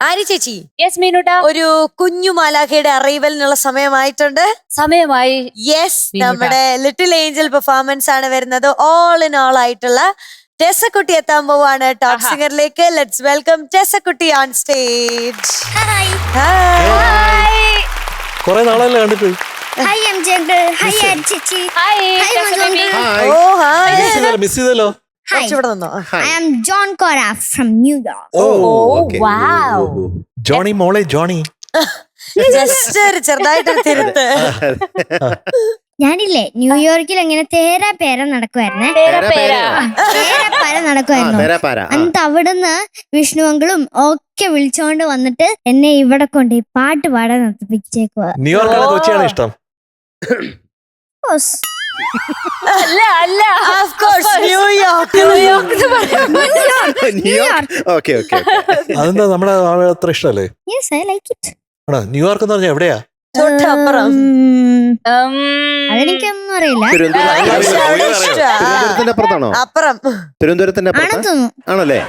ആരി ചേച്ചി, യെസ് മീനുട്ട, ഒരു കുഞ്ഞു മാലാഖയുടെ അറൈവലിനുള്ള സമയമായിട്ടുണ്ട്. സമയമായി. യെസ്, മീനുട്ടാ. നമ്മുടെ ലിറ്റിൽ ഏഞ്ചൽ പെർഫോമൻസ് ആണ് വരുന്നത്. ഓൾ ഇൻ ഓൾ ആയിട്ടുള്ള ടെസക്കുട്ടി എത്താൻ പോവാണ് ടോപ്പ് സിംഗറിലേക്ക്. ലെറ്റ്സ് വെൽക്കം ടെസക്കുട്ടി ഓൺ സ്റ്റേജ്. കൊറേ നാളല്ലേ കണ്ടിട്ട്. Hi MJ uncle, hi Aari ചേച്ചി, hi hi Manju uncle. Oh hi, miss ചെയ്തല്ലോ. ഹായ്, ഇവിടെ നിന്നോ. I am John Cora from New York. wow. Johnny മോളെ ജോണി. ജസ്റ്റ് ഒരു ചെറുതായിട്ടൊരു തിരുത്ത്. ഞാനില്ലേ ന്യൂയോർക്കിൽ എങ്ങനെ തേരാ പേര നടക്കുവായിരുന്നേ. നടക്കുവായിരുന്നു. എന്നിട്ട് അവിടുന്ന് വിഷ്ണു അങ്കിളും ഒക്കെ വിളിച്ചോണ്ട് വന്നിട്ട് എന്നെ ഇവിടെ കൊണ്ട് ഈ പാട്ട് പാടാൻ നിർത്തിപ്പിച്ചേക്കുവാ. ന്യൂയോർക്കാണ് കൊച്ചിയാണ് ഇഷ്ടം? അല്ല അല്ല, Of course, ന്യൂയോർക്ക്. അതെന്താ നമ്മുടെ അത്ര ഇഷ്ടല്ലേ? Yes, I like it. ആണോ? ന്യൂയോർക്ക് എന്ന് പറഞ്ഞാൽ എവിടെയാ? തൊട്ടപ്പുറം. അതെനിക്കൊന്നും അറിയില്ല. തിരുവനന്തപുരത്തിന്റെ അപ്പുറത്താണോ? അപ്പുറം. തിരുവനന്തപുരത്തിന്റെ ആണ് അപ്പുറത്ത് തോന്നുന്നു. ആണല്ലേ?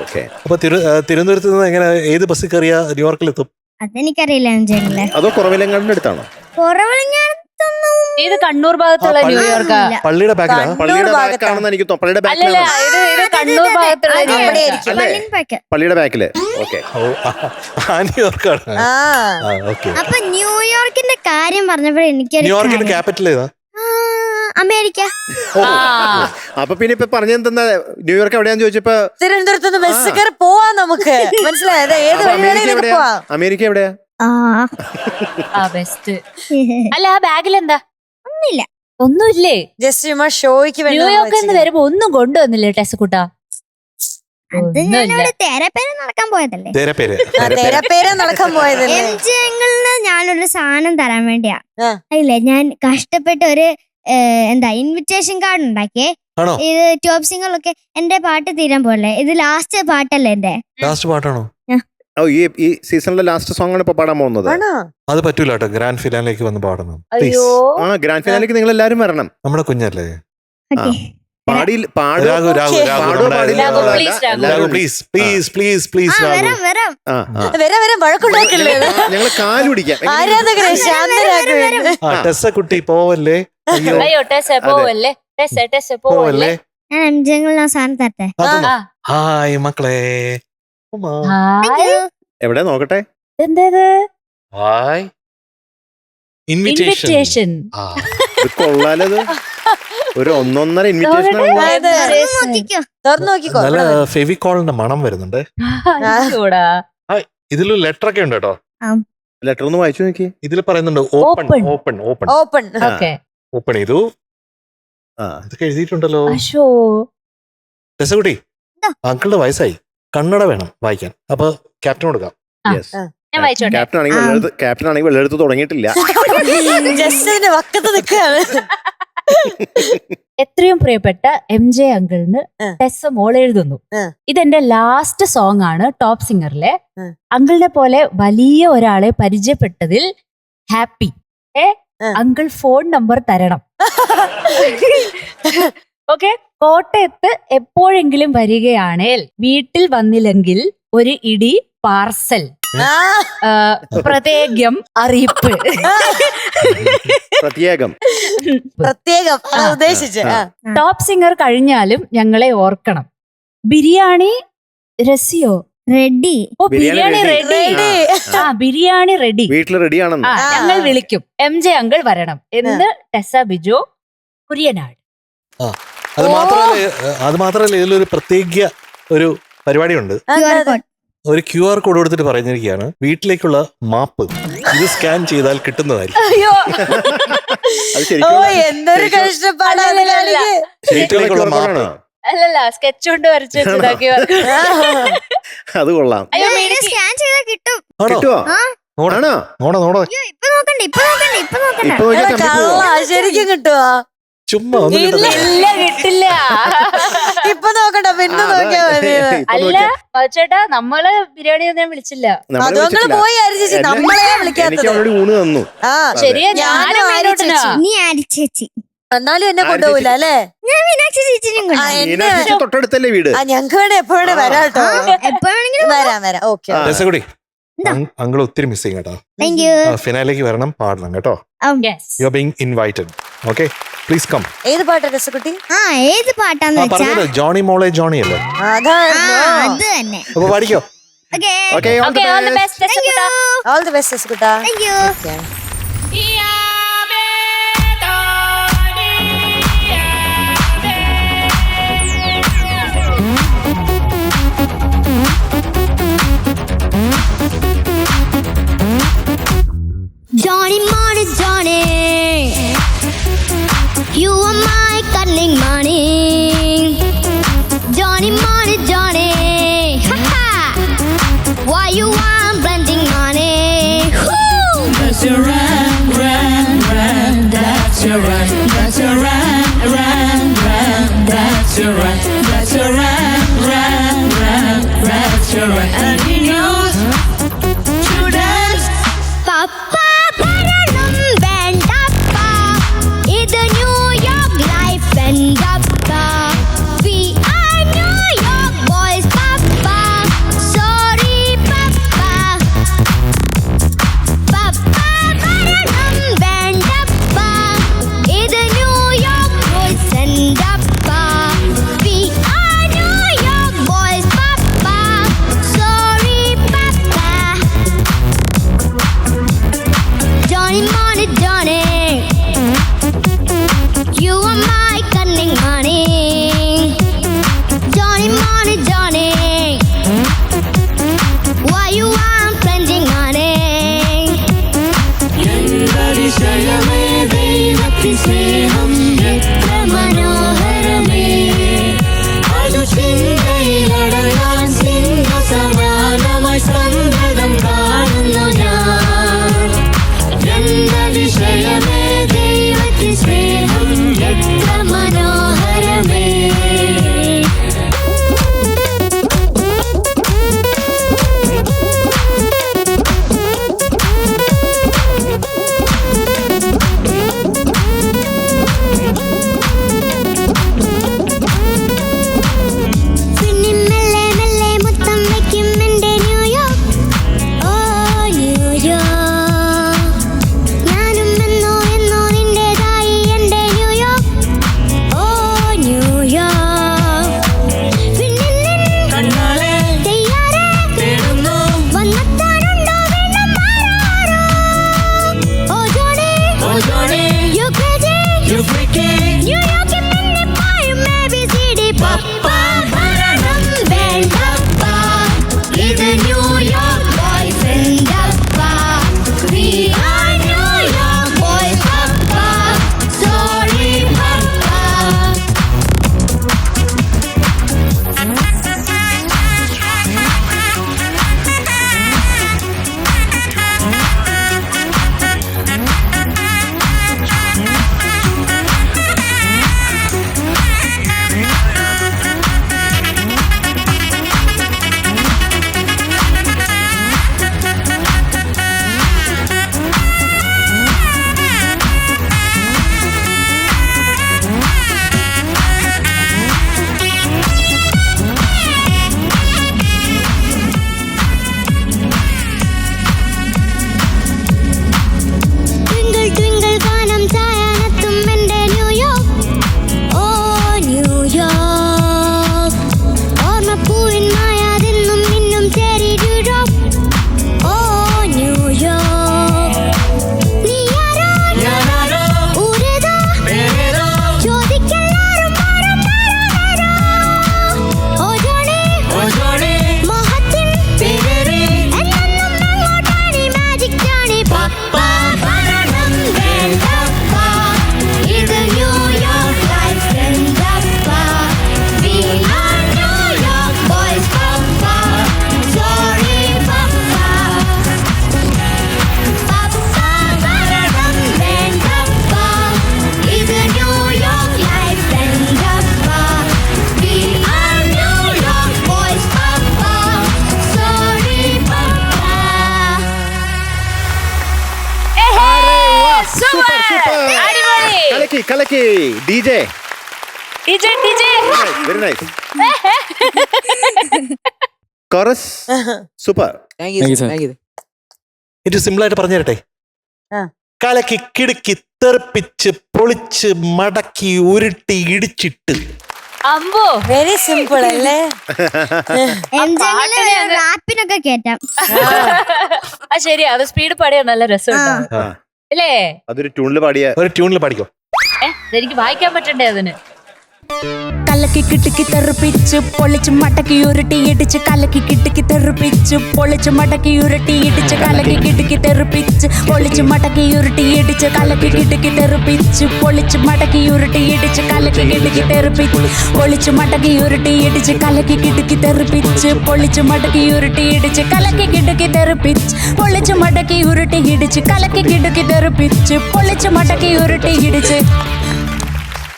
ഓക്കെ. അപ്പൊ തിരുവനന്തപുരത്ത് നിന്ന് എങ്ങനെ ഏത് ബസ്സിൽ കയറിയാ ന്യൂയോർക്കിലെത്തും? അതെനിക്കറിയില്ല എംജെ അങ്കിളെ. അതോ കുറവിലങ്ങാടിന്റെ അടുത്താണോ? കുറവളിങ്ങാടത്തൊന്നും ഇത് കണ്ണൂർ ഭാഗത്തുള്ള ആ, ന്യൂയോർക്കാ. പള്ളിയുടെ ബാക്കിലാ? പള്ളിയുടെ ഭാഗത്താണ്. ബാക്കാണെന്ന് എനിക്ക് തോന്നുന്നു. പള്ളിയുടെ അല്ലല്ല, ബാക്കിലാണ്. ഇത് കണ്ണൂർ ഭാഗത്തുള്ള അത് ന്യൂയോർക്കാ. അവിടെയായിരിക്കും. അല്ലേ? പള്ളിൻ പാക്ക്. പള്ളിയുടെ ബാക്കില്. ഓക്കെ. ഓ, ആ ന്യൂയോർക്കാണ്. ആ, ഓക്കെ. അപ്പൊ ന്യൂയോർക്കിന്റെ കാര്യം പറഞ്ഞപ്പോഴേ എനിക്കൊരു ന്യൂയോർക്കിന്റെ കാര്യം. ക്യാപിറ്റൽ ഏതാ? അമേരിക്ക. ആ. അപ്പൊ പിന്നെ ഇപ്പൊ പറഞ്ഞെന്താ ന്യൂയോർക്ക് എവിടെയാന്ന് ചോദിച്ചപ്പോ തിരുവനന്തപുരത്ത് നിന്ന് ബസ് കയറി പോവാം നമുക്ക്. മനസ്സിലായത്? ഏത് അപ്പൊ വഴി അമേരിക്ക വേണേലും എവിടെയാ? പോവാം. അമേരിക്ക എവിടെയാ? ആ ആ ബെസ്റ്റ്. അല്ല, ആ ബാഗിൽ എന്താ? ഒന്നുമില്ല. ഒന്നുമില്ലേ? ജസ്റ്റ് ചുമ്മാ ഷോയ്ക്ക് വേണ്ടി ന്യൂയോർക്കിൽ നിന്ന് വരുമ്പോ ഒന്നും കൊണ്ടുവന്നില്ലേ ടെസക്കുട്ടാ? അത് ഞാനവിടെ തേരാപ്പേര നടക്കാൻ പോയതല്ലേ. പേര് പേരെ നടക്കാൻ പോയതല്ലേ. എംജെ അങ്കിളിന് ഞാനൊരു സാധനം തരാൻ വേണ്ടിയാ. ആ. ഇല്ലേ, ഞാൻ കഷ്ടപ്പെട്ട് ഒരു ഇൻവിറ്റേഷൻ കാർഡ് ഉണ്ടാക്കിയേ. ആണോ? ഇത് ടോപ്പ് സിംഗറിലൊക്കെ എന്റെ പാട്ട് തീരാൻ പോലെ. ഇത് ലാസ്റ്റ് പാട്ടല്ലേ എന്റെ. ലാസ്റ്റ് പാട്ടാണോ? ഓ, ഈ സീസണിലെ ലാസ്റ്റ് സോങ് ആണ് ഇപ്പൊ പാടാൻ പോകുന്നത്. ആണോ? അത് പറ്റൂല കേട്ടോ, ഗ്രാൻഡ് ഫിനാലേക്ക് വന്ന് പാടണം. അയ്യോ, ആ ഗ്രാൻഡ് ഫിനാലേക്ക് നിങ്ങൾ എല്ലാരും വരണം. നമ്മുടെ കുഞ്ഞല്ലേ? ഓക്കെ. പാടൂ രാഘു പാടില്ല രാഘു, എന്നുള്ളതല്ല. please, രാഘു. എല്ലാവരും please please please please Raghu. വരാം വരാം. ആ, ആ. വരെ വഴക്കുണ്ടാക്കില്ലേ? ഞങ്ങള് കാല് പിടിക്കാം. ആരാധകരെ ശാന്തരാക്കുവേ. ആ ടെസ്സക്കുട്ടി പോവല്ലേ? അയ്യോ അയ്യോ ടെസ പോവല്ലേ, ടെസ പോവല്ലേ. പോവല്ലേ? ഞാൻ എംജെ അങ്കിളിന് ആ സാധനം തരട്ടെ. അതൊന്ന്. ആ. ഹായ് മക്കളെ. ഉമ്മാ. ഹായ്. എവിടെ നോക്കട്ടെ? എന്തേത്? ഹായ്. ഇൻവിറ്റേഷൻ. ഇൻവിറ്റേഷൻ. ആ, ഇത് കൊള്ളാലത്. ഒരു ഒന്നൊന്നര ഇൻവിറ്റേഷൻ അതെ. തുറന്ന് നോക്കിക്കോ. തുറന്നു നോക്കിക്കോ. നല്ല ഫെവിക്കോളിന്റെ മണം വരുന്നുണ്ട്. ചൂടാ. ഇതിൽ ലെറ്റർ ഒക്കെ ഉണ്ട് കേട്ടോ. ലെറ്റർ ഒന്ന് വായിച്ചു നോക്കി. ഇതിൽ പറയുന്നുണ്ട് open Open. Open open open. Okay. Open ചെയ്തു. ആ, ഇതൊക്കെ എഴുതിയിട്ടുണ്ടല്ലോ. അശോ. ടെസ്സക്കുട്ടി, എന്താ? അങ്കിളുടെ വയസ്സായി, കണ്ണട വേണം വായിക്കാൻ. അപ്പൊ ക്യാപ്റ്റൻ കൊടുക്കാം. ആ. യെസ്. ഞാൻ വായിച്ചോട്ടെ. ക്യാപ്റ്റൻ ആണെങ്കിൽ വെള്ളെടുത്ത് തുടങ്ങിയിട്ടില്ല. ജസ്റ്റ് ഇതിന്റെ വക്കത്ത് നിൽക്കുകയാണ്. എത്രയും പ്രിയപ്പെട്ട എംജെ അങ്കിളിന് ആ. ടെസ്സ മോൾ എഴുതുന്നു. ആ. ഇതെന്റെ ലാസ്റ്റ് സോങ് ആണ് ടോപ്പ് സിംഗറിലെ. ആ. അങ്കിളിനെ പോലെ വലിയ ഒരാളെ പരിചയപ്പെട്ടതിൽ ഹാപ്പി. ആ. അങ്കിൾ ഫോൺ നമ്പർ തരണം. ഓക്കെ. കോട്ടയത്ത് എപ്പോഴെങ്കിലും വരികയാണേൽ വീട്ടിൽ വന്നില്ലെങ്കിൽ ഒരു ഇടി പാർസൽ. ആ, പ്രത്യേകം അറിയിപ്പ്. പ്രത്യേകം. പ്രത്യേകം അതാ ഉദ്ദേശിച്ച്. ആ. ടോപ്പ് സിംഗർ കഴിഞ്ഞാലും ഞങ്ങളെ ഓർക്കണം. ബിരിയാണി രസിയോ? റെഡി. ഓ, ബിരിയാണി ബിരിയാണി ready. റെഡി. ആ. ആ, ബിരിയാണി റെഡി. വീട്ടില് റെഡി ആണെന്ന്. ആ, ഞങ്ങൾ വിളിക്കും. എംജെ അങ്കിൾ വരണം എന്ന് ടെസ ബിജോ കുര്യനാട്. അത് മാത്രല്ല ഇതിലൊരു പ്രത്യേക ഒരു പരിപാടിയുണ്ട്. QR code. ഒരു QR കോഡ് കൊടുത്തിട്ട് പറഞ്ഞിരിക്കുകയാണ്, വീട്ടിലേക്കുള്ള മാപ്പ് ഇത് സ്കാൻ ചെയ്താൽ കിട്ടുന്നതായിരിക്കും. അയ്യോ, അത് ഓ, ശരിക്കും എന്തൊരു കഷ്ടപ്പാടാ. അല്ലല്ലല്ല. വീട്ടിലേക്കുള്ള മാപ്പ്. അല്ലല്ല, സ്കെച്ച് കൊണ്ട് വരച്ച് വെച്ചതാക്കി. അത് കൊള്ളാം. അയ്യോ, ഇത് സ്കാൻ ചെയ്താൽ കിട്ടും. ആണോ? കിട്ടുവോ? ആ. ആണോ? നോടോ അയ്യോ, ഇപ്പൊ നോക്കണ്ട, ഇപ്പൊ നോക്കണ്ട, ഇപ്പൊ നോക്കണ്ട. ഇപ്പൊ നോക്കിയാ ചമ്മി പോവോ? കള്ള ശരിക്കും കിട്ടുവോ? ചുമ്മാ ഒന്നും ഇല്ല. കിട്ടുന്നില്ല. ഇല്ല, കിട്ടില്ല. ഇപ്പൊ നോക്കണ്ട, പിന്നെ ആ, നോക്കിയാ മതി. ഇപ്പൊ അല്ല നോക്കിയാ. ചേട്ടാ, നമ്മള് ബിരിയാണി ഒന്നും വിളിച്ചില്ല. നമ്മളെ അതുകൊണ്ട് വിളിച്ചിട്ടില്ല. പോയി അരിച്ചേച്ചി, നമ്മളെയാ എനിക്ക് വിളിക്കാത്തത്. ഓൾറെഡി ഊണ് തന്നു. ആ, ശരിയാ, ഞാനും ഞാനും ആരി മേലോട്ടിനാ. ചേച്ചി. നീ ആരി ചേച്ചി. എന്നാലും എന്നെ കൊണ്ടുപോകില്ല അല്ലേ? ഞാൻ മീനാക്ഷി ചേച്ചിനെയും ആ, കൊണ്ടുപോകും. എന്നെ മീനാക്ഷി തൊട്ടടുത്തല്ലേ വീട്? ആ ഞങ്ങക്ക് വേണേ എപ്പോ വേണേ വരാം കേട്ടോ. എപ്പോഴാണെങ്കിലും വരാം. ഓക്കെ. ആ. രസകുടി എന്താ? അങ്കിൾ ഒത്തിരി മിസ് ചെയ്യും കേട്ടോ. Thank U. ഫിനാലേക്ക് വരണം, പാടണം കേട്ടോ. Yes. You are being invited. Okay, please come. ഏത് പാട്ടാ രസക്കുട്ടി? ആ ഏത് പാട്ടാന്ന് വെച്ചാ പറഞ്ഞല്ലോ ജോണി മോളെ ജോണി അല്ലേ? അതായിരുന്നു. അത് തന്നെ. അപ്പൊ പാടിക്കോ. Okay okay, all the Okay, all the best. best, Tessa Kuta. All the best രസക്കുട്ടാ. Thank you. Okay. Johnny money Johnny, you are my cunning money. Johnny money Johnny, ha ha. Why you want blending money? Woo! That's your run, run, run. That's your run. That's your run, run, run. That's your run. That's your run, run, run. That's your run. And he knows to dance. Papa Paranam Vendappa, idu New York life endappa. We are New York boys, Papa. Sorry, Papa. Papa Paranam Vendappa, idu New York boys endappa. We are New York boys, Papa. Sorry, Papa. Johnny money Johnny, you are my cunning money. Johnny money Johnny, why you want spending money? എന്തതിശയമേ ദൈവത്തിൻ സ്നേഹം എത്ര മനോഹരമേ. അതു ചിന്തയിലടയാൻ സിംഹസമാനമായി സന്തതം കാണുന്നു ഞാൻ. എന്തതിശയമേ ദൈവത്തിൻ സ്നേഹം എത്ര മനോഹരമേ. പിന്നെ മെല്ലെ മെല്ലെ മുത്തം വയ്ക്കും എൻ്റെ ന്യൂയോർക്ക്. ഓ ന്യൂയോർക്ക്, ഞാനും എന്നോ എന്നോ നിന്റേതായി എൻ്റെ ന്യൂയോർക്ക്. ഓ ന്യൂയോർക്ക്, പിന്നെ നിൻ കണ്ണാലെ തെയ്യാറെ തേടുന്നു വന്നെത്താനുണ്ടോ വീണ്ടും മാറാറോ? Oh Johnny, oh Johnny, you crazy, you freaky. ന്യൂയോർക്കിൽ നിന്നെ പായും ABCD. പപ്പ ഭരണം വേണ്ടപ്പ, ഇത് ന്യൂയോർക്ക് ബോയ്സ് എൻ്റപ്പ. We are New York boys, പപ്പ. Sorry, പപ്പ. Twinkle twinkle ഗാനം ചായാനെത്തും എൻ്റെ ന്യൂയോർക്ക്. ഓ ന്യൂയോർക്ക്, ഓർമ്മപ്പൂവിൻ മായാതെന്നും മിന്നും ചേരി യൂറോപ്പ്. ഓ ന്യൂയോർക്ക്, നീ ആരോ ഞാനാരോ ഊരേതോ പേരേതോ ചോദിക്കെല്ലാരും മാറും മാറാനേരോ. ഓ ജോണി, ഓ ജോണി മോഹത്തിൻ പേരേറി എന്നെന്നും അങ്ങോട്ടാണി മാജിക് ജോണി. പപ്പ ഭരണം വേണ്ടപ്പ, ഇത് ന്യൂയോർക്ക് ലൈഫ് എൻ്റപ്പ. We are New York boys, പപ്പ. Sorry, പപ്പ. പപ്പ ഭരണം വേണ്ടപ്പ, ഇത് ന്യൂയോർക്ക് ലൈഫ് എൻ്റപ്പ. We are New York boys, പപ്പ. Sorry, പപ്പ. സൂപ്പർ. super. അടിപൊളി. കളി കലക്കി കലക്കി DJ. Very nice. Chorus super. Thank you, sir. Thank you. ഇത് സിമ്പിൾ ആയിട്ട് പറഞ്ഞു തരട്ടെ. കലക്കി കിടുക്കി തെറിപ്പിച്ച് പൊളിച്ച് മടക്കി ഉരുട്ടി ഇടിച്ചിട്ട്. അമ്പോ വെരി സിമ്പിൾ അല്ലേ? റാപ്പിനൊക്കെ കേറ്റാം. ശരിയാ, അത് സ്പീഡ് പാടിയാ നല്ല രസമുണ്ടാവും അല്ലേ? അതൊരു ട്യൂണിൽ പാടിയ ഒരു ട്യൂണിൽ പാടിക്കോ. എനിക്ക് വായിക്കാൻ പറ്റണ്ടേ അതിന്? കലക്കി കിട്ടിക്ക് തെറിപ്പിച്ച് പൊളിച്ച് മടക്കി ഉരുട്ടി ഇടിച്ച് കലക്കി കിട്ടിക്ക് തെറിപ്പിച്ച് പൊളിച്ച് മടക്കി ഉരുട്ടി ഇടിച്ച് കലക്കി കിട്ടിക്ക് തെറിപ്പിച്ച് പൊളിച്ച് മടക്കി ഉരുട്ടി ഇടിച്ച് കലക്കി കിട്ടിക്ക് തെറിപ്പിച്ച് പൊളിച്ച് മടക്കി ഉരുട്ടി ഇടിച്ച് കലക്കി കിട്ടിക്ക് തെറിപ്പിച്ച് പൊളിച്ച് മടക്കി ഉരുട്ടി ഇടിച്ച് കലക്കി കിട്ടിക്ക് തെറിപ്പിച്ച് പൊളിച്ച് മടക്കി ഉരുട്ടി ഇടിച്ച് കലക്കി കിട്ടിക്ക് തെറിപ്പിച്ച് പൊളിച്ച് മടക്കി ഉരുട്ടി ഇടിച്ച് കലക്കി കിട്ടിക്ക് തെറിപ്പിച്ച് പൊളിച്ച് മടക്കി ഉരുട്ടി ഇടിച്ച്.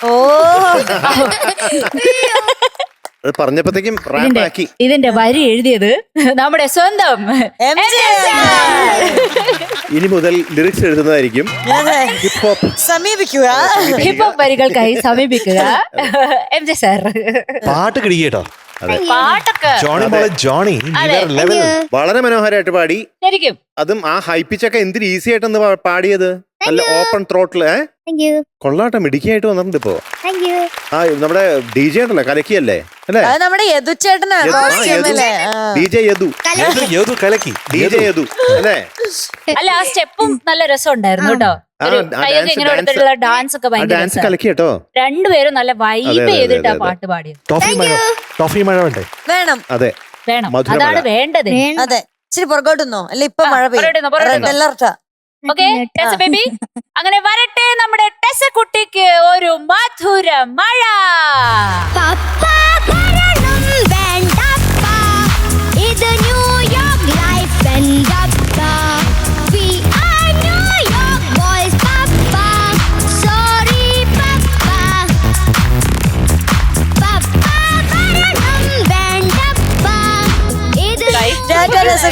ഓ അത് പറഞ്ഞപ്പോഴത്തേക്കും റാപ്പ് ആക്കി. ഇതിന്റെ വരി എഴുതിയത് നമ്മുടെ സ്വന്തം MJ. ഇനി മുതൽ ലിറിക്സ് എഴുതുന്നതായിരിക്കും. ഹിപ് ഹോപ്പ് സമീപിക്കുക. ഹിപ് ഹോപ്പ് വരികൾക്കായി സമീപിക്കുക MJ സാർ. പാട്ട് കിടിക്കേട്ടോ. പാട്ടൊക്കെ ജോണി മോളെ ജോണി ലെവൽ. വളരെ മനോഹരമായിട്ട് പാടി. ശരിക്കും അതും ആ ഹൈ പിച്ചൊക്കെ എന്തൊരു ഈസി ആയിട്ടൊന്ന് പാടിയത്. നല്ല ഓപ്പൺ ത്രോട്ടില്. കൊള്ളാട്ടം മിടുക്കിയായിട്ട് വന്നിട്ടുണ്ട് ഇപ്പോ. നമ്മുടെ DJ ഉണ്ടല്ലോ, കലക്കിയല്ലേ അല്ലേ? അത് നമ്മുടെ യദുച്ചേട്ടനാ DJ യദു. യദു കലക്കി. DJ യദു അല്ലേ? അല്ല, ആ സ്റ്റെപ്പും നല്ല രസം ഉണ്ടായിരുന്നു കേട്ടോ. ഡാൻസ് ഒക്കെ ഡാൻസ് കലക്കി കേട്ടോ. രണ്ടുപേരും നല്ല വൈബ് ചെയ്തിട്ടാ പാട്ട് പാടിയത്. ടോഫി മഴ വേണ്ടേ? വേണം. അതെ വേണം, അതാണ് വേണ്ടത്. അതെ, ഇച്ചിരി പുറകോട്ടുന്നോ അല്ല, ഇപ്പൊ മഴ പെയ്യും. റെഡ് അലർട്ടാ. ഓക്കെ ടെസ ബേബി, അങ്ങനെ വരട്ടെ നമ്മുടെ ടെസ കുട്ടിക്ക് ഒരു മധുര മഴ.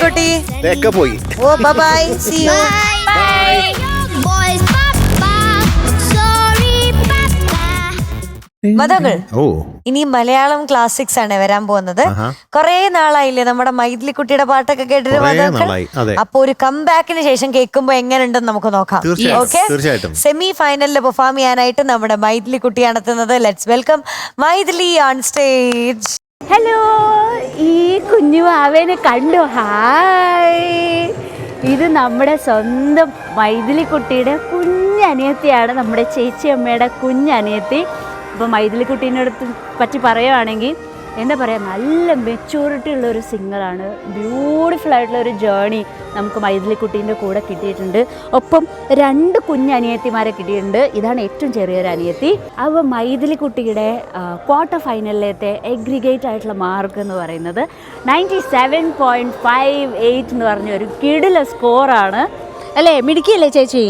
കുട്ടി പോയി. ഓ ബൈ, സീ യു. മതകൾ ഇനി മലയാളം ക്ലാസിക്സ് ആണ് വരാൻ പോകുന്നത്. കൊറേ നാളായില്ലേ നമ്മുടെ മൈഥിലി കുട്ടിയുടെ പാട്ടൊക്കെ കേട്ടിട്ട് മതകൾ. അപ്പൊ ഒരു കംബാക്കിന് ശേഷം കേൾക്കുമ്പോ എങ്ങനെയുണ്ടെന്ന് നമുക്ക് നോക്കാം. ഓക്കെ, സെമി ഫൈനലിൽ പെർഫോം ചെയ്യാനായിട്ട് നമ്മുടെ മൈഥിലി കുട്ടിയാണ് എത്തുന്നത്. Let's welcome Maithili on stage. Hello, ഈ കുഞ്ഞു ആവേനെ കണ്ടു? ഹായ്, ഇത് നമ്മുടെ സ്വന്തം മൈഥിലി കുട്ടിയുടെ കുഞ്ഞനിയത്തിയാണ്, നമ്മുടെ ചേച്ചി അമ്മയുടെ കുഞ്ഞനിയത്തി. അപ്പോൾ മൈഥിലി കുട്ടീൻ്റെ അടുത്ത് പറ്റി പറയുകയാണെങ്കിൽ എന്താ പറയുക, നല്ല മെച്യൂരിറ്റി ഉള്ളൊരു സിംഗറാണ്. ബ്യൂട്ടിഫുൾ ആയിട്ടുള്ളൊരു ജേണി നമുക്ക് മൈഥിലി കുട്ടീൻ്റെ കൂടെ കിട്ടിയിട്ടുണ്ട്. ഒപ്പം 2 കുഞ്ഞനിയത്തിമാരെ കിട്ടിയിട്ടുണ്ട്. ഇതാണ് ഏറ്റവും ചെറിയൊരു അനിയത്തി. അപ്പോൾ മൈഥിലി കുട്ടിയുടെ ക്വാർട്ടർ ഫൈനലിലത്തെ എഗ്രിഗേറ്റ് ആയിട്ടുള്ള മാർക്ക് എന്ന് പറയുന്നത് 97.58 എന്ന് പറഞ്ഞൊരു കിടില സ്കോറാണ് അല്ലേ? മിടുക്കിയല്ലേ ചേച്ചി?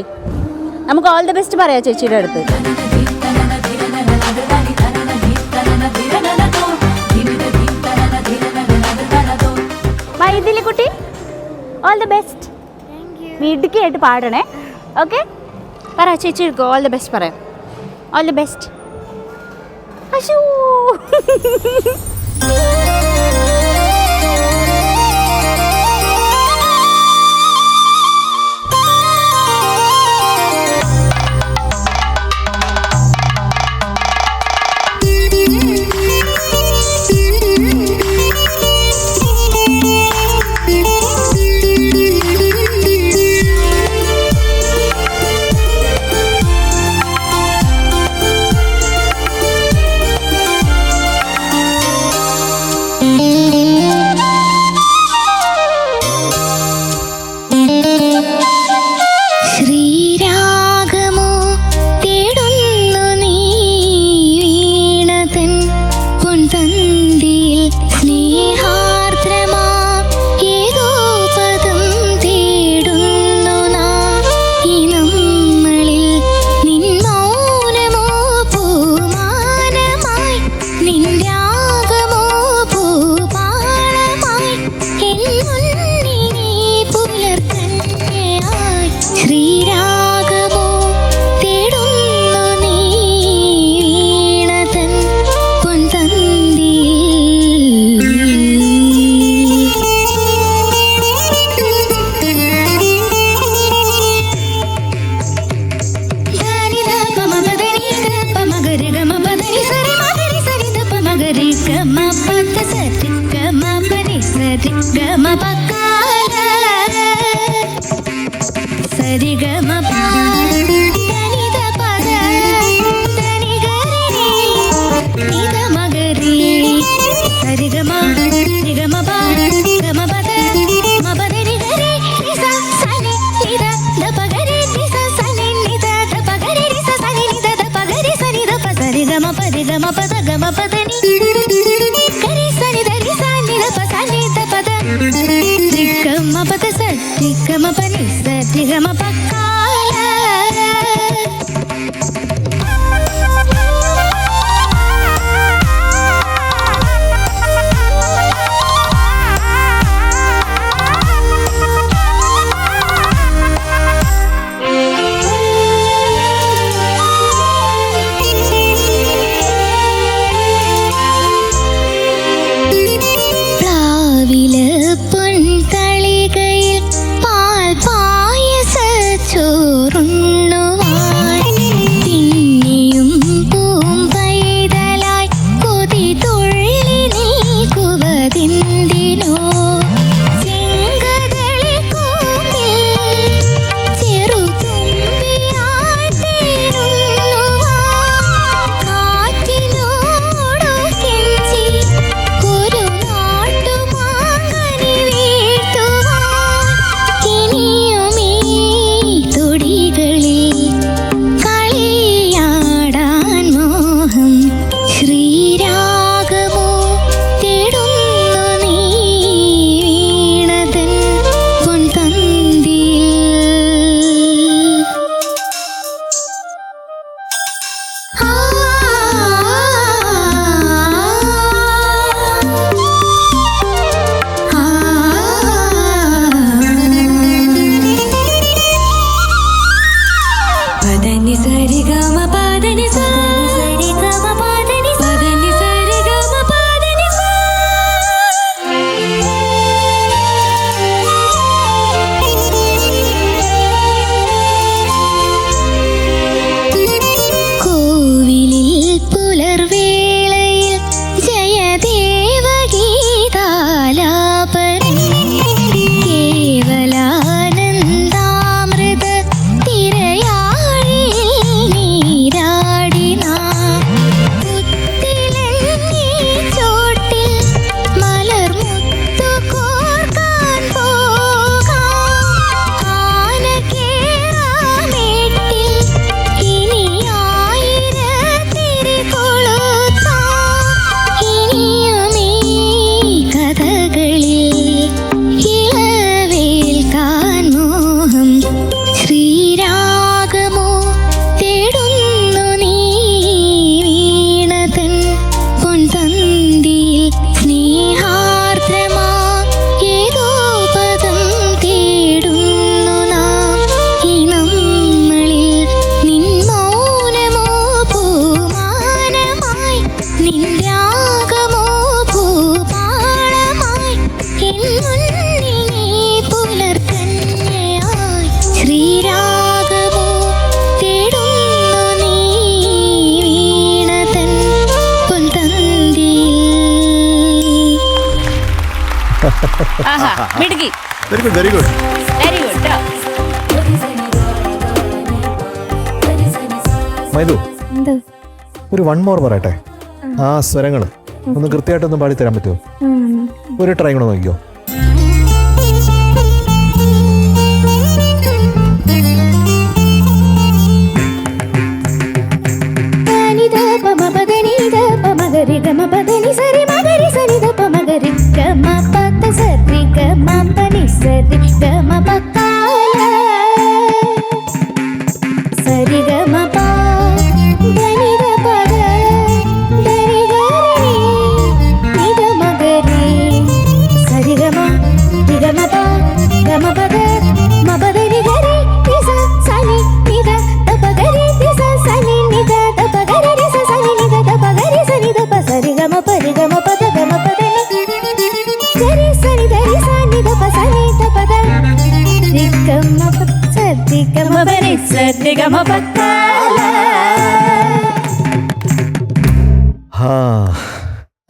നമുക്ക് ഓൾ ദി ബെസ്റ്റ് പറയാം ചേച്ചിയുടെ അടുത്ത്. മൈഥിലി കുട്ടി, ഓൾ ദി ബെസ്റ്റ്. മിടുക്കിയായിട്ട് പാടണേ. ഓക്കെ, പറ ചേച്ചി, ഓൾ ദി ബെസ്റ്റ് പറയാം. All the best. അശൂ സരിഗമപനി സരിഗമപക്കാല മിടുക്കി. Very good very good. Very good. മൈദു ഒരു വൺ മോർ പറയട്ടെ. ആ സ്വരങ്ങള് ഒന്ന് കൃത്യമായിട്ടൊന്ന് പാടിത്തരാൻ പറ്റുമോ? ഒരു ട്രൈ കൂടെ നോക്കിക്കോ.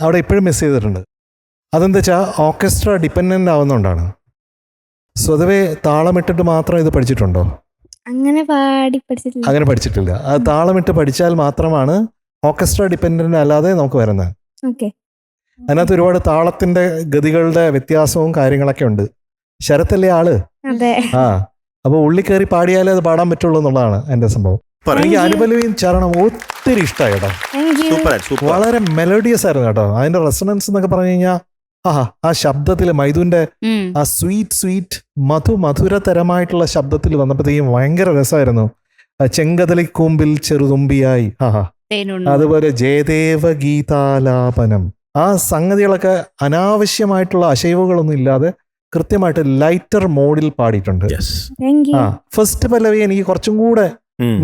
അവിടെ ഇപ്പോഴും മിസ് ചെയ്തിട്ടുണ്ട്. അതെന്താ വെച്ചാൽ ഓർക്കസ്ട്ര ഡിപ്പെൻഡൻ്റ് ആവുന്നതുകൊണ്ടാണ്. സ്വതവേ താളമിട്ടിട്ട് മാത്രം ഇത് പഠിച്ചിട്ടുണ്ടോ? അങ്ങനെ പഠിച്ചിട്ടില്ല. അത് താളമിട്ട് പഠിച്ചാൽ മാത്രമാണ് ഓർക്കസ്ട്ര ഡിപ്പെൻഡൻ്റ് അല്ലാതെ നമുക്ക് വരുന്നത്. അതിനകത്ത് ഒരുപാട് താളത്തിന്റെ ഗതികളുടെ വ്യത്യാസവും കാര്യങ്ങളൊക്കെ ഉണ്ട്. ശരത്തല്ലേ ആള്? ആ, അപ്പൊ ഉള്ളി കയറി പാടിയാലേ അത് പാടാൻ പറ്റുള്ളൂ എന്നുള്ളതാണ് എന്റെ സംഭവം. എനിക്ക് അനുപല്ലവിയും ചരണം ഒത്തിരി ഇഷ്ടമായി കേട്ടോ. വളരെ മെലോഡിയസ് ആയിരുന്നു കേട്ടോ. അതിന്റെ റെസണൻസ് എന്നൊക്കെ പറഞ്ഞു കഴിഞ്ഞാൽ ആ ശബ്ദത്തിൽ മൈഥുവിന്റെ ആ സ്വീറ്റ് മധുരതരമായിട്ടുള്ള ശബ്ദത്തിൽ വന്നപ്പോഴത്തേക്കും ഭയങ്കര രസമായിരുന്നു. ചെങ്കതളിക്കൂമ്പിൽ ചെറുതുമ്പിയായി, അതുപോലെ ജയദേവ ഗീതാലാപനം, ആ സംഗതികളൊക്കെ അനാവശ്യമായിട്ടുള്ള അശൈവുകളൊന്നും ഇല്ലാതെ കൃത്യമായിട്ട് ലൈറ്റർ മോഡിൽ പാടിയിട്ടുണ്ട്. ഫസ്റ്റ് പല്ലവി എനിക്ക് കുറച്ചും കൂടെ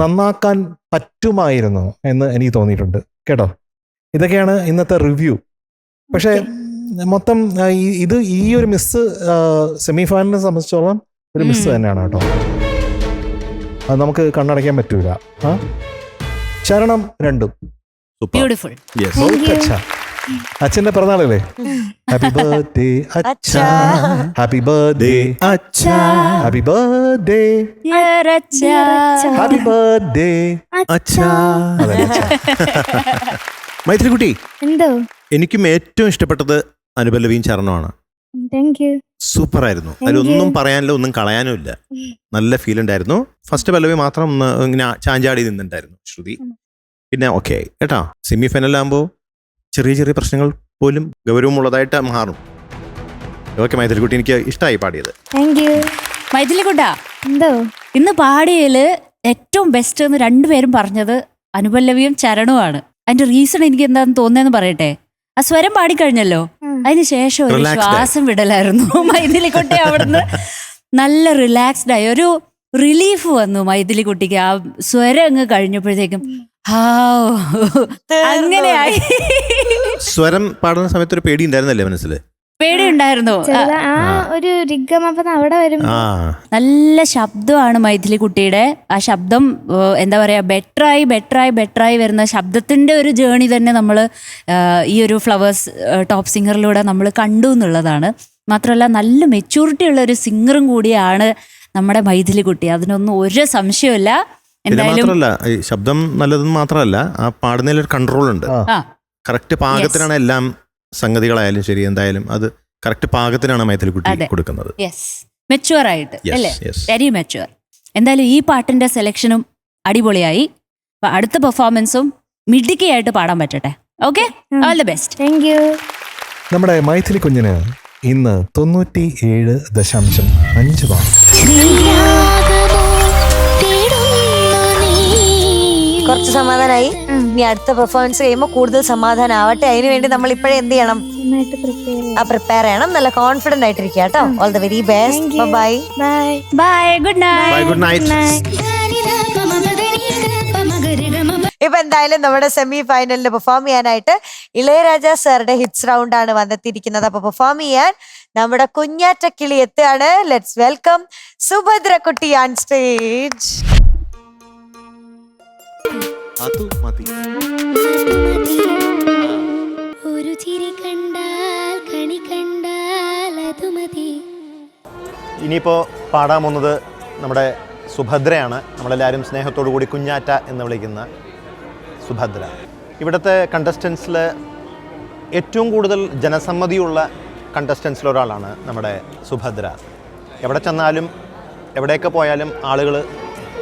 നന്നാക്കാൻ പറ്റുമായിരുന്നു എന്ന് എനിക്ക് തോന്നിയിട്ടുണ്ട് കേട്ടോ. ഇതൊക്കെയാണ് ഇന്നത്തെ റിവ്യൂ. പക്ഷെ മൊത്തം ഇത് ഈ ഒരു മിസ് സെമി ഫൈനലിനെ സംബന്ധിച്ചോളം ഒരു മിസ് തന്നെയാണ് കേട്ടോ. അത് നമുക്ക് കണ്ണടയ്ക്കാൻ പറ്റൂല. ചരണം രണ്ടും ബ്യൂട്ടിഫുൾ. അച്ഛന്റെ പിറന്നാളല്ലേ? ഹാപ്പി ബർത്ത്ഡേ അച്ഛാ, ഹാപ്പി ബർത്ത്ഡേ അച്ഛാ, ഹാപ്പി ബർത്ത്ഡേ, ഹാപ്പി ബർത്ത്ഡേ അച്ഛാ. മൈഥിലിക്കുട്ടി, എന്തോ എനിക്കും ഏറ്റവും ഇഷ്ടപ്പെട്ടത് അനുപല്ലവിയും ചരണമാണ്. സൂപ്പർ ആയിരുന്നു. അതിലൊന്നും പറയാനില്ല, ഒന്നും കളയാനും ഇല്ല. നല്ല ഫീൽ ഉണ്ടായിരുന്നു. ഫസ്റ്റ് പല്ലവി മാത്രം ഒന്ന് ഇങ്ങനെ ചാഞ്ചാടി നിന്നിട്ടുണ്ടായിരുന്നു ശ്രുതി. പിന്നെ ഓക്കെ കേട്ടോ. സെമി ഫൈനലാകുമ്പോൾ ചെറിയ ചെറിയ പ്രശ്നങ്ങൾ പോലും ഗൗരവമുള്ളതായിട്ട് മാറും. ഓക്കെ മൈഥിലിക്കുട്ടി, എനിക്ക് ഇഷ്ടമായി പാടിയത്. മൈഥിലിക്കുട്ടാ, ഇന്ന് പാടിയതില് ഏറ്റവും ബെസ്റ്റ് എന്ന് രണ്ടുപേരും പറഞ്ഞത് അനുപല്ലവിയും ചരണവുമാണ്. അതിന്റെ റീസൺ എനിക്ക് എന്താന്ന് തോന്നുന്നതെന്ന് പറയട്ടെ. ആ സ്വരം പാടിക്കഴിഞ്ഞല്ലോ, അതിനുശേഷം ഒരു ശ്വാസം വിടലായിരുന്നു മൈഥിലിക്കുട്ടി. അവിടുന്ന് നല്ല റിലാക്സ്ഡ് ആയി, ഒരു റിലീഫ് വന്നു മൈഥിലിക്കുട്ടിക്ക്. ആ സ്വരം അങ്ങ് കഴിഞ്ഞപ്പോഴത്തേക്കും അങ്ങനെയായി. സ്വരം പാടുന്ന സമയത്ത് ഒരു പേടി ഉണ്ടായിരുന്നല്ലേ മനസ്സിൽ? പേടിയുണ്ടായിരുന്നു. ഒരു അവിടെ വരും. നല്ല ശബ്ദമാണ് മൈഥിലിക്കുട്ടിയുടെ. ആ ശബ്ദം എന്താ പറയാ, ബെറ്ററായി വരുന്ന ശബ്ദത്തിന്റെ ഒരു ജേണി തന്നെ നമ്മൾ ഈ ഒരു ഫ്ലവേഴ്സ് ടോപ്പ് സിംഗറിലൂടെ നമ്മൾ കണ്ടു എന്നുള്ളതാണ്. മാത്രമല്ല നല്ല മെച്യൂരിറ്റി ഉള്ള ഒരു സിംഗറും കൂടിയാണ് നമ്മുടെ മൈഥിലിക്കുട്ടി. അതിനൊന്നും ഒരു സംശയമില്ല. മാത്രമല്ല ശബ്ദം നല്ലതെന്ന് മാത്രമല്ല, ആ പാടുന്നതിലൊരു കൺട്രോൾ ഉണ്ട്. കറക്റ്റ് പാകത്തിനാണ് എല്ലാം സംഗതികളായാലും ശരി, എന്തായാലും അത് കറക്റ്റ് പാകത്തിനാണ് മൈഥിലിക്കുട്ടി കൊടുക്കുന്നത്. മെച്യൂർ ആയിട്ട് അല്ലേ, വെരി മെച്യൂർ. എന്തായാലും ഈ പാട്ടിന്റെ സെലക്ഷനും അടിപൊളിയായി. അടുത്ത പെർഫോമൻസും മിടുക്കിയായിട്ട് പാടാൻ പറ്റട്ടെ. Okay, all the best. Thank you. നമ്മുടെ മൈഥിലി കുഞ്ഞിന് ഇന്ന് 97.5 മാർക്ക്. കുറച്ച് സമാധാനമായി. ഇനി അടുത്ത പെർഫോമൻസ് കഴിയുമ്പോൾ കൂടുതൽ സമാധാനം ആവട്ടെ. അതിനു വേണ്ടി നമ്മൾ ഇപ്പോഴേ എന്ത് ചെയ്യണം? പ്രിപ്പയർ ചെയ്യണം. നല്ല കോൺഫിഡന്റ് ആയിട്ടിരിക്കുക കേട്ടോ. All the very best. Bye bye. Good night. Good night. ഇപ്പൊ എന്തായാലും നമ്മുടെ സെമി ഫൈനലിൽ പെർഫോം ചെയ്യാനായിട്ട് ഇളയരാജ സാറുടെ ഹിറ്റ്സ് റൗണ്ട് ആണ് വന്നെത്തിയിരിക്കുന്നത്. അപ്പൊ പെർഫോം ചെയ്യാൻ നമ്മുടെ കുഞ്ഞാറ്റക്കിളി എത്തുകയാണ്. ലെറ്റ്സ് വെൽക്കം സുഭദ്ര കുട്ടി ഓൺ സ്റ്റേജ്. ഒരു ചിരി കണ്ടാൽ കണി കണ്ടാൽ അത് മതി. ഇനിയിപ്പോൾ പാടാൻ പോകുന്നത് നമ്മുടെ സുഭദ്രയാണ്. നമ്മളെല്ലാവരും സ്നേഹത്തോടു കൂടി കുഞ്ഞാറ്റ എന്ന് വിളിക്കുന്ന സുഭദ്ര. ഇവിടുത്തെ കണ്ടസ്റ്റൻസിൽ ഏറ്റവും കൂടുതൽ ജനസമ്മതിയുള്ള കണ്ടസ്റ്റൻസിലൊരാളാണ് നമ്മുടെ സുഭദ്ര. എവിടെ ചെന്നാലും എവിടെയൊക്കെ പോയാലും ആളുകൾ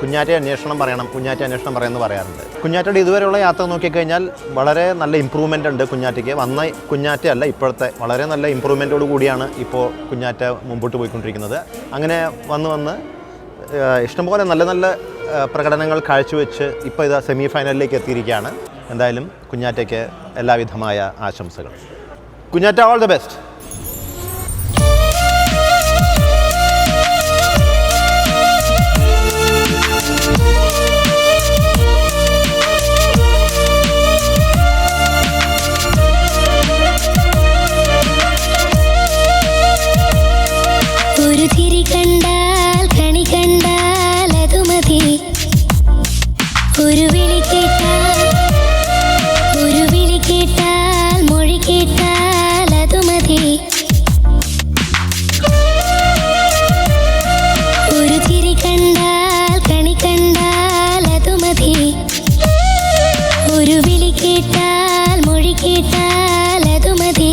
കുഞ്ഞാറ്റ അന്വേഷണം പറയുമെന്ന് പറയാറുണ്ട്. കുഞ്ഞാറ്റയുടെ ഇതുവരെയുള്ള യാത്ര നോക്കിക്കഴിഞ്ഞാൽ വളരെ നല്ല ഇമ്പ്രൂവ്മെൻ്റ് ഉണ്ട് കുഞ്ഞാറ്റയ്ക്ക്. വന്ന കുഞ്ഞാറ്റയല്ല ഇപ്പോഴത്തെ, വളരെ നല്ല ഇമ്പ്രൂവ്മെൻറ്റോട് കൂടിയാണ് ഇപ്പോൾ കുഞ്ഞാറ്റ മുമ്പോട്ട് പോയിക്കൊണ്ടിരിക്കുന്നത്. അങ്ങനെ വന്ന് ഇഷ്ടംപോലെ നല്ല നല്ല പ്രകടനങ്ങൾ കാഴ്ചവെച്ച് ഇപ്പോൾ ഇതാ സെമി ഫൈനലിലേക്ക് എത്തിയിരിക്കുകയാണ്. എന്തായാലും കുഞ്ഞാറ്റയ്ക്ക് എല്ലാവിധമായ ആശംസകൾ. കുഞ്ഞാറ്റ, ഓൾ ദ ബെസ്റ്റ്. ഒരു ചിരി കണ്ടാൽ കണി കണ്ടാൽ അത് മതി. ഒരു വിളി കേട്ടാൽ മൊഴി കേട്ടാൽ അത് മതി. ഒരു ചിരി കണ്ടാൽ കണി കണ്ടാൽ അത് മതി. ഒരു വിളി കേട്ടാൽ മൊഴി കേട്ടാൽ അത് മതി.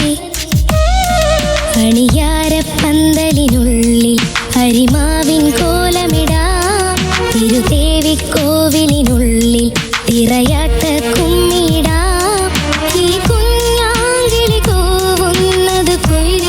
അണിയാരപ്പന്തലിനുള്ളിൽ ഹരിമാവിൻ കോലമിടാം. തിരുദേവിക്കോവിലിനുള്ളിൽ തിറയാട്ട കുമ്മിടാം. ഈ കുഞ്ഞാങ്കിളി കൂവുന്നത് കുയിലിൻ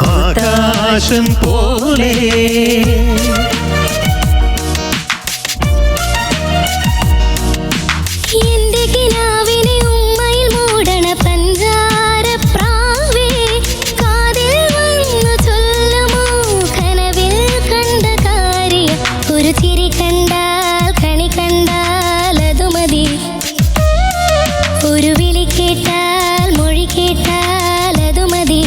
ആകാശം പോലെ എന്റെ കിനാവിനെ ഉമ്മയിൽ മൂടണ പഞ്ചാരപ്രാവേ, കാതിൽ വന്നു ചൊല്ലുമോ കനവിൽ കണ്ട കാര്യം, ഒരു ചിരി കണ്ടാൽ കണി കണ്ടാൽ അതു മതി, ഒരു വിളി കേട്ടാൽ മൊഴി കേട്ടാൽ അതു മതി.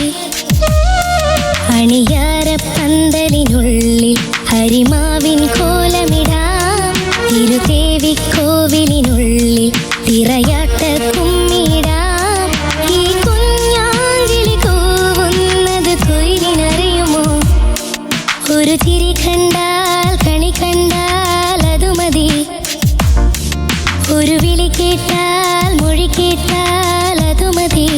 അണിയാരപ്പന്തലിനുള്ളിൽ ഹരിമാവിൻ കോലമിടാം, തിരുദേവിക്കോവിലിനുള്ളിൽ തിറയാട്ട കുമ്മിടാം. ഈ കുഞ്ഞാങ്കിളി കൂവുന്നത് കുയിലിനറിയുമോ, ഒരു ചിരി കണ്ടാൽ കണി കണ്ടാൽ അതു മതി, ഒരു വിളി കേട്ടാൽ മൊഴി കേട്ടാൽ അതു മതി.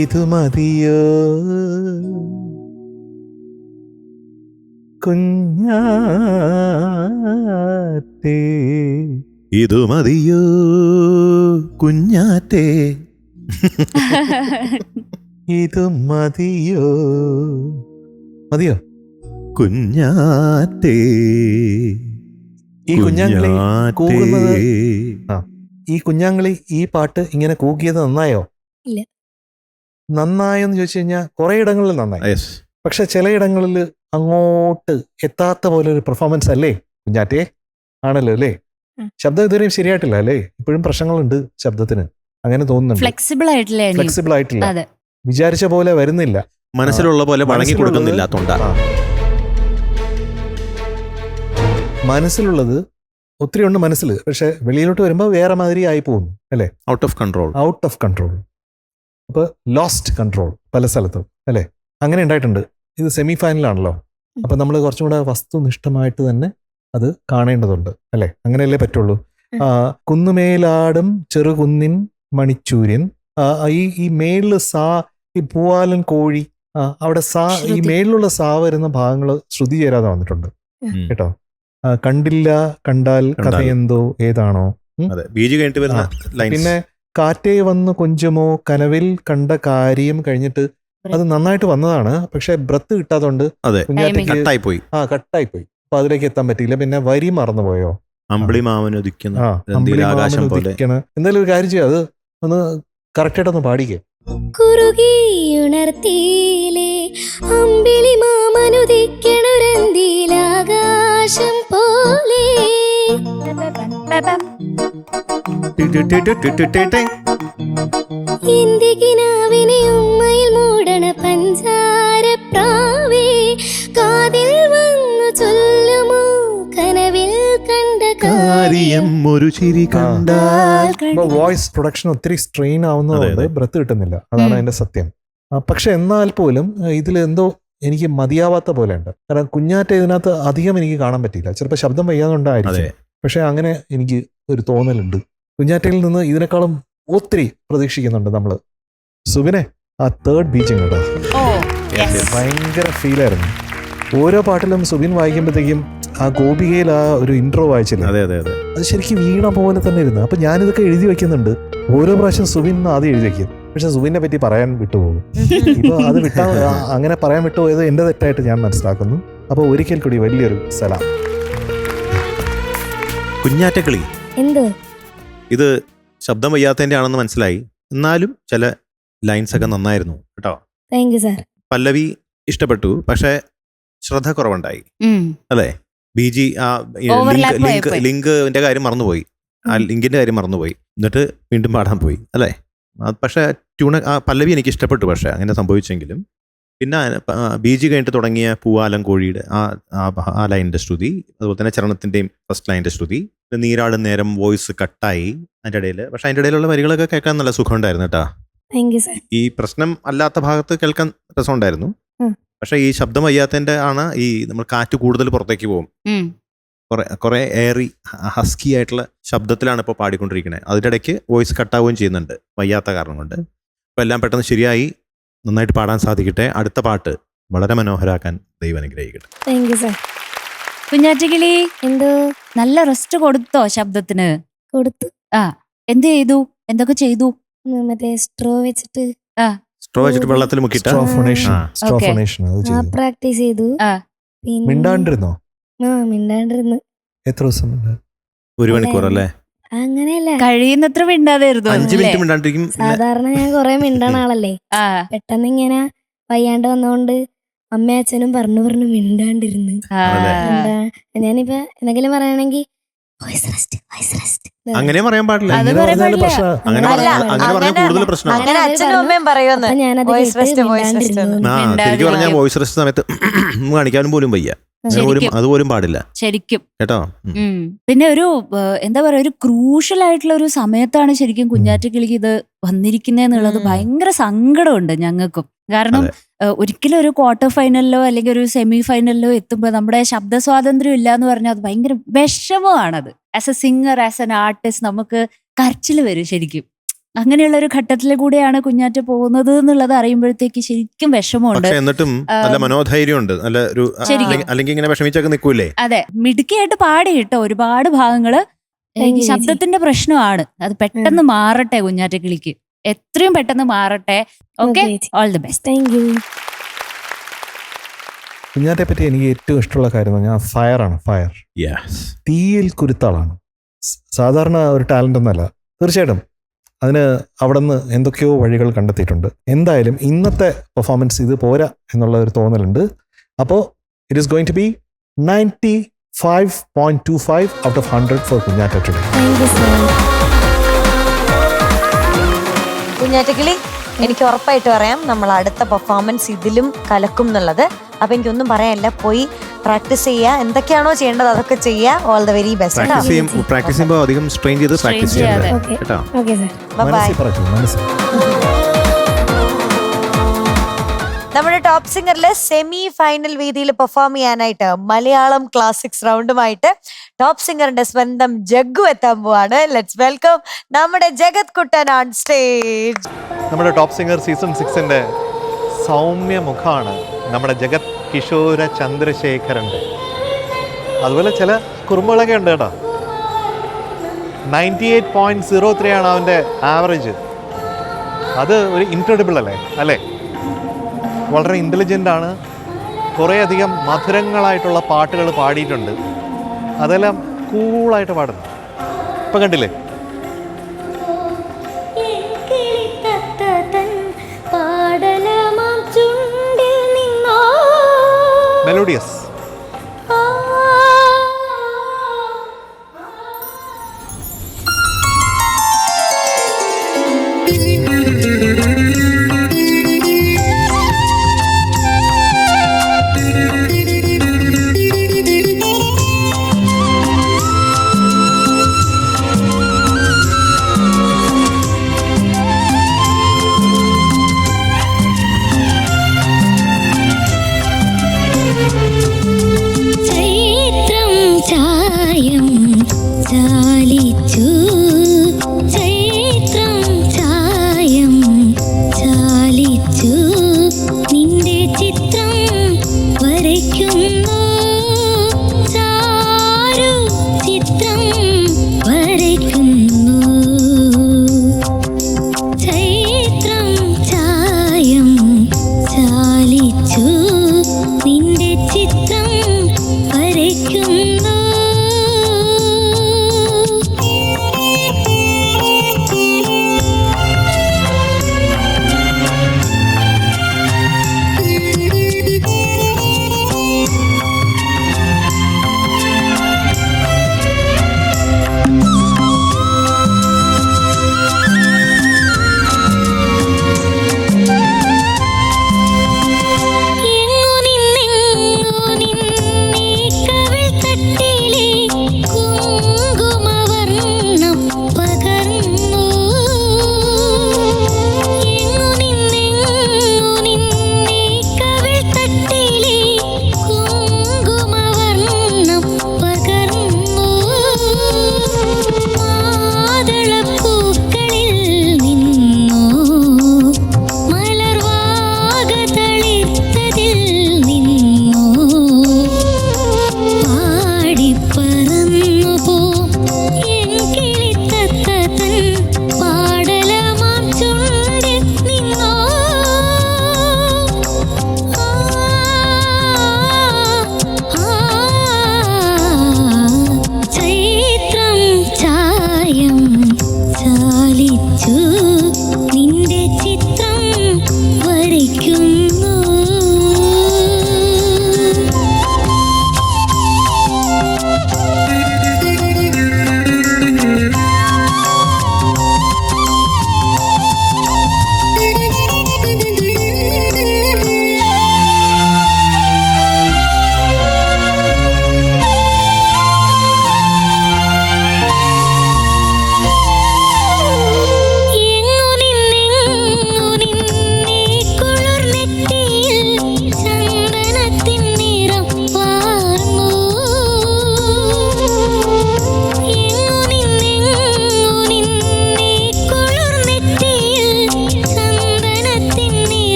ഇതു മതിയോ കുഞ്ഞാറ്റേ, ഇതു മതിയോ കുഞ്ഞാറ്റേ. ഇത് മതിയോ, മതിയോ കുഞ്ഞാറ്റേ. ഈ കുഞ്ഞാങ്കിളി കൂകുന്നത്, ഈ കുഞ്ഞാങ്കിളി ഈ പാട്ട് ഇങ്ങനെ കൂക്കിയത് നന്നായോ? ഇല്ല. നന്നായെന്ന് ചോദിച്ചു കഴിഞ്ഞാൽ കുറെ ഇടങ്ങളിൽ നന്നായി, Yes. പക്ഷെ ചിലയിടങ്ങളിൽ അങ്ങോട്ട് എത്താത്ത പോലെ ഒരു പെർഫോമൻസ് അല്ലേ കുഞ്ഞാറ്റേ? ആണല്ലോ അല്ലേ? ശബ്ദം ഇതുവരെയും ശരിയായിട്ടില്ല അല്ലേ? ഇപ്പോഴും പ്രശ്നങ്ങളുണ്ട് ശബ്ദത്തിന്, അങ്ങനെ തോന്നുന്നുണ്ട്. ഫ്ലെക്സിബിൾ ആയിട്ടില്ല ഇനി. ഫ്ലെക്സിബിൾ ആയിട്ടില്ല, അതെ. വിചാരിച്ച പോലെ വരുന്നില്ല, മനസ്സിലുള്ള പോലെ വഴങ്ങി കൊടുക്കുന്നില്ല തൊണ്ട. മനസ്സിലുള്ളത് ഒത്തിരി ഉണ്ട് മനസ്സിൽ, പക്ഷെ വെളിയിലോട്ട് വരുമ്പോൾ വേറെ മാതിരി ആയി പോകുന്നു അല്ലേ? Out of control. Out of control. അപ്പോൾ ലോസ്റ്റ് കൺട്രോൾ പല സ്ഥലത്തും അല്ലേ? അങ്ങനെ ഉണ്ടായിട്ടുണ്ട്. ഇത് സെമി ഫൈനലാണല്ലോ, അപ്പം നമ്മൾ കുറച്ചും കൂടെ വസ്തുനിഷ്ഠമായിട്ട് തന്നെ അത് കാണേണ്ടതുണ്ട് അല്ലേ? അങ്ങനെയല്ലേ പറ്റുള്ളൂ. കുന്നുമേലാടും ചെറുകുന്നിൻ മണിച്ചൂര്യൻ, ഈ മേളില് സാ, ഈ പൂവാലൻ കോഴി, അവിടെ സാ, ഈ മേളിലുള്ള സാ വരുന്ന ഭാഗങ്ങൾ ശ്രുതി ചേരാതെ വന്നിട്ടുണ്ട് കേട്ടോ. കണ്ടില്ല കണ്ടാൽ കഥയെന്തോ ഏതാണോ. പിന്നെ കാറ്റേ വന്നു കൊഞ്ചുമോ കനവിൽ കണ്ട കാര്യം കഴിഞ്ഞിട്ട് അത് നന്നായിട്ട് വന്നതാണ്, പക്ഷെ ബ്രത്ത് കിട്ടാത്തോണ്ട് കുഞ്ഞാറ്റയ്ക്ക് കട്ടായി പോയി. അപ്പൊ അതിലേക്ക് എത്താൻ പറ്റിയില്ല. പിന്നെ വരി മറന്നുപോയോ? എന്തായാലും ഒരു കാര്യം ചെയ്യാം, അത് ഒന്ന് കറക്റ്റായിട്ടൊന്ന് പാടിക്കേ. കുറുകിയുണർത്തിയിലെ അമ്പിളി മാമനുദിക്കണുരന്തിയിലാകാശം പോലെ, എന്റെ കിനാവിനെ ഉമ്മയിൽ മൂടണ പഞ്ചാരപ്രാവേ, കാതിൽ വന്നു ചൊല്ലുമോ കനവിൽ കണ്ട കാര്യം, ഒരു ചിരി കണ്ടാൽ. വോയിസ് പ്രൊഡക്ഷൻ ഒത്തിരി സ്ട്രെയിൻ ആവുന്നതുകൊണ്ട് ബ്രത്ത് കിട്ടുന്നില്ല, അതാണ് അതിന്റെ സത്യം. പക്ഷെ എന്നാൽ പോലും ഇതിൽ എന്തോ എനിക്ക് മതിയാവാത്ത പോലെ ഉണ്ട്. കാരണം കുഞ്ഞാറ്റ ഇതിനകത്ത് അധികം എനിക്ക് കാണാൻ പറ്റിയില്ല, ചിലപ്പോൾ ശബ്ദം വയ്യാതുകൊണ്ടായിരിക്കും, പക്ഷെ അങ്ങനെ എനിക്ക് ഒരു തോന്നലുണ്ട്. കുഞ്ഞാറ്റയിൽ നിന്ന് ഇതിനേക്കാളും ഒത്തിരി പ്രതീക്ഷിക്കുന്നുണ്ട് നമ്മള്. സുബിനെ, ആ തേർഡ് ബീജിങ് കേട്ടോ, ഭയങ്കര ഫീലായിരുന്നു. ഓരോ പാട്ടിലും സുബിൻ വായിക്കുമ്പോഴത്തേക്കും ആ ഗോപികയിൽ ആ ഒരു ഇൻട്രോ വായിച്ചില്ല, അത് ശരിക്കും വീണ പോലെ തന്നെ ഇരുന്നു. അപ്പൊ ഞാനിതൊക്കെ എഴുതി വെക്കുന്നുണ്ട്, ഓരോ പ്രാവശ്യം സുബിൻ ആദ്യം എഴുതി വെക്കും, പക്ഷെ സുബിനെ പറ്റി പറയാൻ വിട്ടുപോകും. ഇപ്പൊ അത് അങ്ങനെ പറയാൻ വിട്ടുപോയത് എന്റെ തെറ്റായിട്ട് ഞാൻ മനസ്സിലാക്കുന്നു. അപ്പൊ ഒരിക്കൽ കൂടി വലിയൊരു സലാം. കുഞ്ഞാറ്റക്കിളി എന്തോ ഇത് ശബ്ദം വയ്യാത്തതിന്റെ ആണെന്ന് മനസ്സിലായി, എന്നാലും ചില ലൈൻസ് ഒക്കെ നന്നായിരുന്നു കേട്ടോ. Thank you sir. പല്ലവി ഇഷ്ടപ്പെട്ടു, പക്ഷെ ശ്രദ്ധ കുറവുണ്ടായി അല്ലേ? ബിജി ആ ലിങ്കിന്റെ കാര്യം മറന്നുപോയി, ആ ലിങ്കിന്റെ കാര്യം മറന്നുപോയി, എന്നിട്ട് വീണ്ടും പാടാൻ പോയി അല്ലേ? പക്ഷെ ആ പല്ലവി എനിക്ക് ഇഷ്ടപ്പെട്ടു, പക്ഷെ അങ്ങനെ സംഭവിച്ചെങ്കിലും പിന്നെ ബീജി കഴിഞ്ഞിട്ട് തുടങ്ങിയ പൂവാലം കോഴിയുടെ ആ ലൈനിന്റെ ശ്രുതി, അതുപോലെ തന്നെ ചരണത്തിന്റെയും ഫസ്റ്റ് ലൈനിന്റെ ശ്രുതി, നീരാടും നേരം വോയിസ് കട്ടായി അതിന്റെ ഇടയിൽ. പക്ഷെ അതിന്റെ ഇടയിലുള്ള വരികളൊക്കെ കേൾക്കാൻ നല്ല സുഖം ഉണ്ടായിരുന്നു കേട്ടാ. ഈ പ്രശ്നം അല്ലാത്ത ഭാഗത്ത് കേൾക്കാൻ രസമുണ്ടായിരുന്നു. പക്ഷെ ഈ ശബ്ദം വയ്യാത്തതിന്റെ ആണ് ഈ നമ്മൾ കാറ്റ് കൂടുതൽ പുറത്തേക്ക് പോകും, കുറെ ഏറി ഹസ്കി ആയിട്ടുള്ള ശബ്ദത്തിലാണ് ഇപ്പോൾ പാടിക്കൊണ്ടിരിക്കുന്നത്. അതിന്റെ ഇടയ്ക്ക് വോയിസ് കട്ടാവുകയും ചെയ്യുന്നുണ്ട് വയ്യാത്ത കാരണം കൊണ്ട്. അപ്പോൾ എല്ലാം പെട്ടെന്ന് ശരിയായി, നന്നായിട്ട് പാടാൻ സാധിക്കട്ടെ. അടുത്ത പാട്ട് വളരെ മനോഹരാക്കാൻ ദൈവം അനുഗ്രഹിക്കട്ടെ. കുഞ്ഞാറ്റക്കിളി എന്തോ നല്ല റെസ്റ്റ് കൊടുത്തോ ശബ്ദത്തിന്? കൊടുത്തു. ആ, എന്ത് ചെയ്തു? എന്തൊക്കെ ചെയ്തു? മറ്റേ സ്ട്രോ വെച്ചിട്ട് സ്ട്രോ വെച്ചിട്ട് വെള്ളത്തിൽ മുക്കിയിട്ട് സ്ട്രോഫോണേഷൻ ആ. സ്ട്രോഫോണേഷൻ അത് ചെയ്തു. പ്രാക്ടീസ് ചെയ്തു. ആ. പിന്നെ മിണ്ടാണ്ടിരുന്നോ? മിണ്ടാണ്ടിരുന്നു. എത്ര ദിവസം മിണ്ടാ- 1 മണിക്കൂർ അല്ലേ? അങ്ങനെയല്ല, കഴിയുന്നത്ര മിണ്ടാതായിരുന്നു 5 മിനിറ്റ് മിണ്ടാണ്ടിരിക്കും. സാധാരണ ഞാൻ കൊറേ മിണ്ടാണ ആളല്ലേ. ആ, പെട്ടെന്ന് ഇങ്ങനെ വയ്യാണ്ട് വന്നോണ്ട് അമ്മയും അച്ഛനും പറഞ്ഞു മിണ്ടാണ്ടിരുന്നു. ആ. ഞാനിപ്പോ എന്തെങ്കിലും പറയണെങ്കിൽ വോയിസ് റെസ്റ്റ് അങ്ങനെ പറയാൻ പാടില്ല. അത് ഇങ്ങനെ പറയാൻ പറഞ്ഞാല് പാടില്ല. പ്രശ്നം. അങ്ങനെ അല്ല, അങ്ങനെ പറഞ്ഞാൽ കൂടുതൽ പ്രശ്നമാണ്. അങ്ങനെ അച്ഛനും അമ്മയും പറയുമെന്ന്. അപ്പൊ ഞാനത് Voice rest, കേട്ട് voice rest മിണ്ടാണ്ടിരുന്നു. ആ ശരിക്കും പറഞ്ഞാൽ വോയിസ് റെസ്റ്റ് സമയത്ത് കാണിക്കാനും പോലും വയ്യ. അങ്ങനെ പോലും ശരിക്കും. അതുപോലും പാടില്ല ശരിക്കും. കേട്ടോ. പിന്നെ ഒരു എന്താ പറയാ, ഒരു ക്രൂഷ്യൽ ആയിട്ടുള്ള ഒരു സമയത്താണ് ശരിക്കും കുഞ്ഞാറ്റക്കിളിക്ക് ഇത് വന്നിരിക്കുന്നതെന്നുള്ളത് ഭയങ്കര സങ്കടമുണ്ട് ഞങ്ങൾക്കും. കാരണം ഒരിക്കലും ഒരു ക്വാർട്ടർ ഫൈനലിലോ അല്ലെങ്കിൽ ഒരു സെമി ഫൈനലിലോ എത്തുമ്പോൾ നമ്മുടെ ശബ്ദ സ്വാതന്ത്ര്യം ഇല്ല എന്ന് പറഞ്ഞാൽ അത് ഭയങ്കര വിഷമമാണത്. As a singer, as an artist നമുക്ക് കരച്ചിൽ വരും ശരിക്കും. അങ്ങനെയുള്ള ഒരു ഘട്ടത്തിലെ കൂടെയാണ് കുഞ്ഞാറ്റ പോകുന്നത് എന്നുള്ളത് അറിയുമ്പോഴത്തേക്ക് ശരിക്കും വിഷമമുണ്ട്. പക്ഷെ എന്നിട്ടും നല്ല മനോധൈര്യം ഉണ്ട്. നല്ല ഒരു അല്ലെങ്കിൽ ഇങ്ങനെ വിഷമിച്ചൊക്കെ നിൽക്കൂലേ? അതെ, മിടുക്കിയായിട്ട് പാടി കേട്ടോ ഒരുപാട് ഭാഗങ്ങള്. എനിക്ക് ശബ്ദത്തിന്റെ പ്രശ്നമാണ്, അത് പെട്ടെന്ന് മാറട്ടെ കുഞ്ഞാറ്റക്കിളിക്ക്, എത്രയും പെട്ടെന്ന് മാറട്ടെ. Okay, all the best. Thank you. കുഞ്ഞാറ്റെ പറ്റി എനിക്ക് ഏറ്റവും ഇഷ്ടമുള്ള കാര്യം എന്ന് പറഞ്ഞാൽ ഫയറാണ്. ഫയർ, തീയിൽ കുരുത്താളാണ്. സാധാരണ ഒരു ടാലന്റ് ഒന്നല്ല. തീർച്ചയായിട്ടും അതിന് അവിടെ നിന്ന് എന്തൊക്കെയോ വഴികൾ കണ്ടെത്തിയിട്ടുണ്ട്. എന്തായാലും ഇന്നത്തെ പെർഫോമൻസ് ഇത് പോരാ എന്നുള്ള ഒരു തോന്നലുണ്ട്. അപ്പോൾ it is going to be 95.25 out of 100 for Kunjatta today. Thank you so much. Kunjattakili, എനിക്ക് ഉറപ്പായിട്ട് പറയാം നമ്മൾ അടുത്ത പെർഫോമൻസ് ഇതിലും കലക്കും എന്നുള്ളത്. അപ്പൊ എനിക്കൊന്നും പറയാനില്ല, പോയി പ്രാക്ടീസ് ചെയ്യുക, എന്തൊക്കെയാണോ ചെയ്യേണ്ടത് അതൊക്കെ ചെയ്യുക. All the very best. Practice ചെയ്യുമ്പോൾ അധികം സ്ട്രെയിൻ ചെയ്ത് പ്രാക്ടീസ് ചെയ്യാതെ കേട്ടോ. Okay sir. ബൈ. മനസ്സിൽ നമ്മുടെ ടോപ്പ് സിംഗറിലെ സെമി ഫൈനൽ വേദിയിൽ പെർഫോം ചെയ്യാനായിട്ട് മലയാളം ക്ലാസിക്സ് റൗണ്ടുമായിട്ട് ടോപ്പ് സിംഗറിന്റെ സ്വന്തം ജഗ്ഗു എത്താൻ പോവാണ്. ലെറ്റ്സ് വെൽക്കം നമ്മുടെ ജഗത് കുട്ടൻ ഓൺ സ്റ്റേജ്. നമ്മുടെ ടോപ്പ് സിംഗർ സീസൺ 6ന്റെ സൗമ്യ മുഖമാണ് നമ്മുടെ ജഗത് കിഷോര ചന്ദ്രശേഖരൻ്റെ. അതുപോലെ ചില കുറുമ്പുകളൊക്കെ ഉണ്ട് കേട്ടോ. 98.03 ആണ് അവൻ്റെ ആവറേജ്. അത് ഒരു ഇൻക്രെഡിബിൾ അല്ലേ? വളരെ ഇൻ്റലിജൻ്റ് ആണ്. കുറേയധികം മധുരങ്ങളായിട്ടുള്ള പാട്ടുകൾ പാടിയിട്ടുണ്ട്. അതെല്ലാം കൂളായിട്ട് പാടുന്നു. ഇപ്പം കണ്ടില്ലേ? മെലോഡിയസ്. നിന്റെ ചിത്രം വരയ്ക്കുന്നു.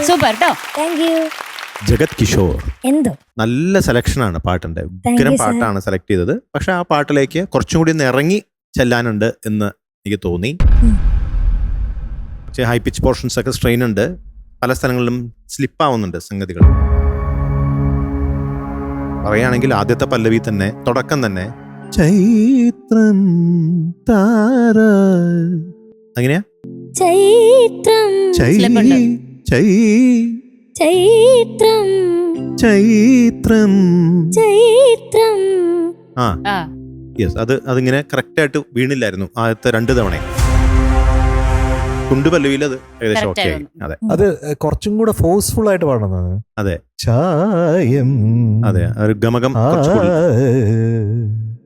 സൂപ്പർ കേട്ടോ. ജഗത് കിഷോർ എന്തോ നല്ല സെലക്ഷനാണ് പാട്ടിന്റെ. ഉഗ്രം പാട്ടാണ് സെലക്ട് ചെയ്തത്. പക്ഷെ ആ പാട്ടിലേക്ക് കുറച്ചും കൂടി ഒന്ന് ഇറങ്ങി ചെല്ലാനുണ്ട് എന്ന് എനിക്ക് തോന്നി. ഹൈ പിച്ച് പോർഷൻസ് ഒക്കെ സ്ട്രെയിൻ ഉണ്ട്, പല സ്ഥലങ്ങളിലും സ്ലിപ്പാവുന്നുണ്ട് സംഗതികൾ. പറയുകയാണെങ്കിൽ ആദ്യത്തെ പല്ലവി തന്നെ, തുടക്കം തന്നെ ചൈത്രം താര, അങ്ങനെയാ ചൈത്രം ചൈത്രം ചൈത്രം ചൈത്രം. ആ യെസ്, അതിങ്ങനെ കറക്റ്റ് ആയിട്ട് വീണില്ലായിരുന്നു ആദ്യത്തെ 2 തവണ. കുണ്ടുപല്ലവിയിൽ അത് ഏകദേശം ഓക്കെ ആയി. അതെ, അത് കുറച്ചും കൂടെ ഫോഴ്സ്ഫുൾ ആയിട്ട് പാടുന്നതാണ്. അതെ ചായം, അതെ, ഒരു ഗമകം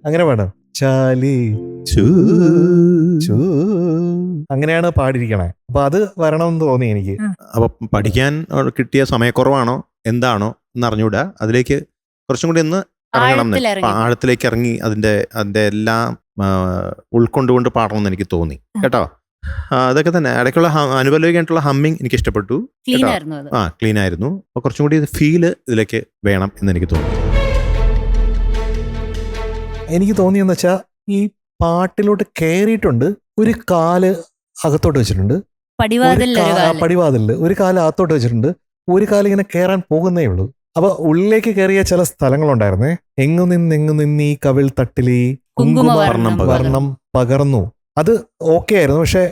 അങ്ങനെ പാടാം. ചാലി അങ്ങനെയാണ് പാടിയിരിക്കണേ. അപ്പൊ അത് വരണമെന്ന് തോന്നി എനിക്ക്. അപ്പൊ പഠിക്കാൻ കിട്ടിയ സമയക്കുറവാണോ എന്താണോ എന്ന് അറിഞ്ഞൂടാ. അതിലേക്ക് കുറച്ചും കൂടി ഒന്ന് ഇറങ്ങണം, ആഴത്തിലേക്ക് ഇറങ്ങി അതിന്റെ എല്ലാം ഉൾക്കൊണ്ടുകൊണ്ട് പാടണമെന്ന് എനിക്ക് തോന്നി കേട്ടോ. അതൊക്കെ തന്നെ. ഇടയ്ക്കുള്ള അനുപല്ലവിക്കായിട്ടുള്ള ഹമ്മിങ് എനിക്ക് ഇഷ്ടപ്പെട്ടു. ക്ലീൻ ആയിരുന്നു. അപ്പൊ കുറച്ചും കൂടി ഫീല് ഇതിലേക്ക് വേണം എന്ന് എനിക്ക് തോന്നി. എനിക്ക് തോന്നിയെന്ന് വെച്ചാൽ ഈ പാട്ടിലോട്ട് കയറിയിട്ടുണ്ട്, ഒരു കാല് അകത്തോട്ട് വെച്ചിട്ടുണ്ട്, പടിവാതിലില് ഒരു കാല് അകത്തോട്ട് വെച്ചിട്ടുണ്ട്, ഒരു കാല് ഇങ്ങനെ കയറാൻ പോകുന്നേ ഉള്ളൂ. അപ്പൊ ഉള്ളിലേക്ക് കയറിയ ചില സ്ഥലങ്ങളുണ്ടായിരുന്നേ. എങ്ങു നിന്നീ കവിൾ തട്ടിലി കുങ്കുമവർണ്ണം പകർന്നു. അത് ഓക്കെ ആയിരുന്നു. പക്ഷെ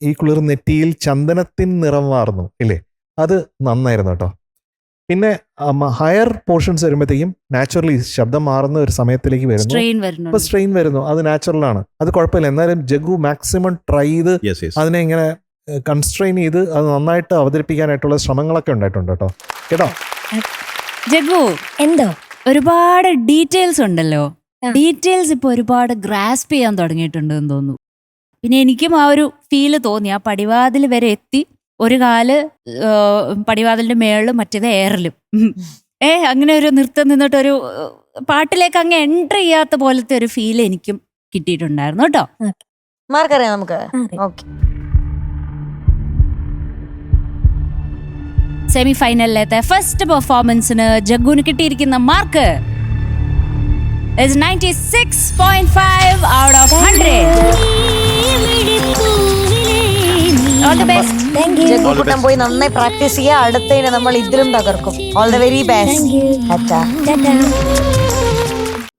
ഈ കുളിർ നെറ്റിയിൽ ചന്ദനത്തിൻ നിറം വാർന്നു ഇല്ലേ, അത് നന്നായിരുന്നു കേട്ടോ. പിന്നെ ഹയർ പോർഷൻസ് വരുമ്പോഴത്തേക്കും നാച്ചുറലി ശബ്ദം മാറുന്ന ഒരു സമയത്തിലേക്ക് വരുന്നു, ഇപ്പൊ സ്ട്രെയിൻ വരുന്നു. അത് നാച്ചുറലാണ്, അത് കുഴപ്പമില്ല. എന്നാലും ജഗ്ഗു മാക്സിമം ട്രൈ ചെയ്ത് അതിനെ ഇങ്ങനെ കൺസ്ട്രെയിൻ ചെയ്ത് അത് നന്നായിട്ട് അവതരിപ്പിക്കാനായിട്ടുള്ള ശ്രമങ്ങളൊക്കെ ഉണ്ടായിട്ടുണ്ട് കേട്ടോ. കേട്ടോ ജഗ്ഗു, എന്തോ ഒരുപാട് ഡീറ്റെയിൽസ് ഉണ്ടല്ലോ. ഡീറ്റെയിൽസ് ഇപ്പൊ ഒരുപാട് ഗ്രാസ്പ് ചെയ്യാൻ തുടങ്ങിയിട്ടുണ്ട് എന്ന് തോന്നുന്നു. പിന്നെ എനിക്കും ആ ഒരു ഫീല് തോന്നി. ആ പടിവാതിൽ വരെ എത്തി, ഒരു കാല് പടിവാതിലിന്റെ മേളിലും മറ്റേത് എയറിലും. അങ്ങനെ ഒരു നൃത്തം നിന്നിട്ടൊരു പാട്ടിലേക്ക് അങ്ങ് എൻട്രി ചെയ്യാത്ത പോലത്തെ ഒരു ഫീൽ എനിക്കും കിട്ടിയിട്ടുണ്ടായിരുന്നു കേട്ടോ. മാർക്കറിയാം നമുക്ക്. സെമി ഫൈനലിലത്തെ ഫസ്റ്റ് പെർഫോമൻസിന് ജഗ്ഗുവിന് കിട്ടിയിരിക്കുന്ന mark is 96.5 out of 100. All the best. ജഗ്ഗുക്കുട്ടൻ പോയി നന്നായി പ്രാക്ടീസ് ചെയ്യുക. അടുത്തതിനെ നമ്മൾ ഇതിലും തകർക്കും. All the very best.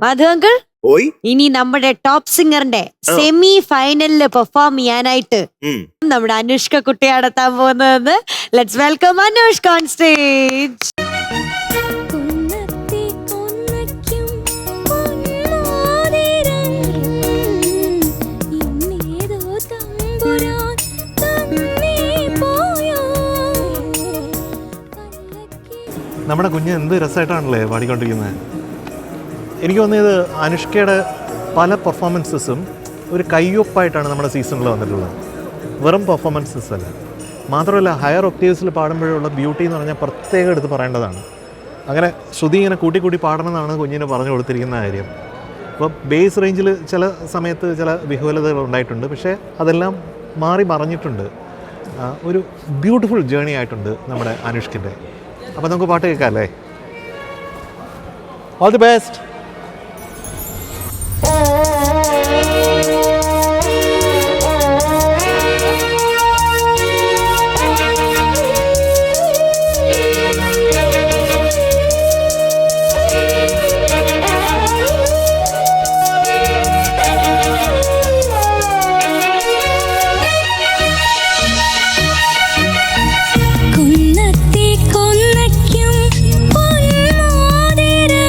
Madhu uncle, ഇനി നമ്മുടെ ടോപ്പ് സിംഗറിന്റെ സെമി ഫൈനലില് പെർഫോം ചെയ്യാനായിട്ട് നമ്മുടെ അനുഷ്ക കുട്ടിയാണ് എത്താൻ പോകുന്നതെന്ന്. Let's welcome Anushka on stage. നമ്മുടെ കുഞ്ഞ് എന്ത് രസമായിട്ടാണല്ലേ പാടിക്കൊണ്ടിരിക്കുന്നത്. എനിക്ക് തോന്നിയത് അനുഷ്കയുടെ പല പെർഫോമൻസസും ഒരു കയ്യൊപ്പായിട്ടാണ് നമ്മുടെ സീസണിൽ വന്നിട്ടുള്ളത്. വെറും പെർഫോമൻസസ് അല്ല, മാത്രമല്ല ഹയർ ഒക്ടേവ്സിൽ പാടുമ്പോഴുള്ള ബ്യൂട്ടി എന്ന് പറഞ്ഞാൽ പ്രത്യേകം എടുത്ത് പറയേണ്ടതാണ്. അങ്ങനെ ശ്രുതി ഇങ്ങനെ കൂട്ടി പാടണമെന്നാണ് കുഞ്ഞിന് പറഞ്ഞു കൊടുത്തിരിക്കുന്ന കാര്യം. അപ്പോൾ ബേസ് റേഞ്ചിൽ ചില സമയത്ത് ചില വിഹുവലതകൾ ഉണ്ടായിട്ടുണ്ട്, പക്ഷേ അതെല്ലാം മാറി മറിഞ്ഞിട്ടുണ്ട്. ഒരു ബ്യൂട്ടിഫുൾ ജേണി ആയിട്ടുണ്ട് നമ്മുടെ അനുഷ്കിൻ്റെ. അപ്പോൾ നമുക്ക് പാട്ട് കേൾക്കാം അല്ലേ? All the best. കൊന്നത്തി കൊന്നയ്ക്കും പൊന്മോതിരം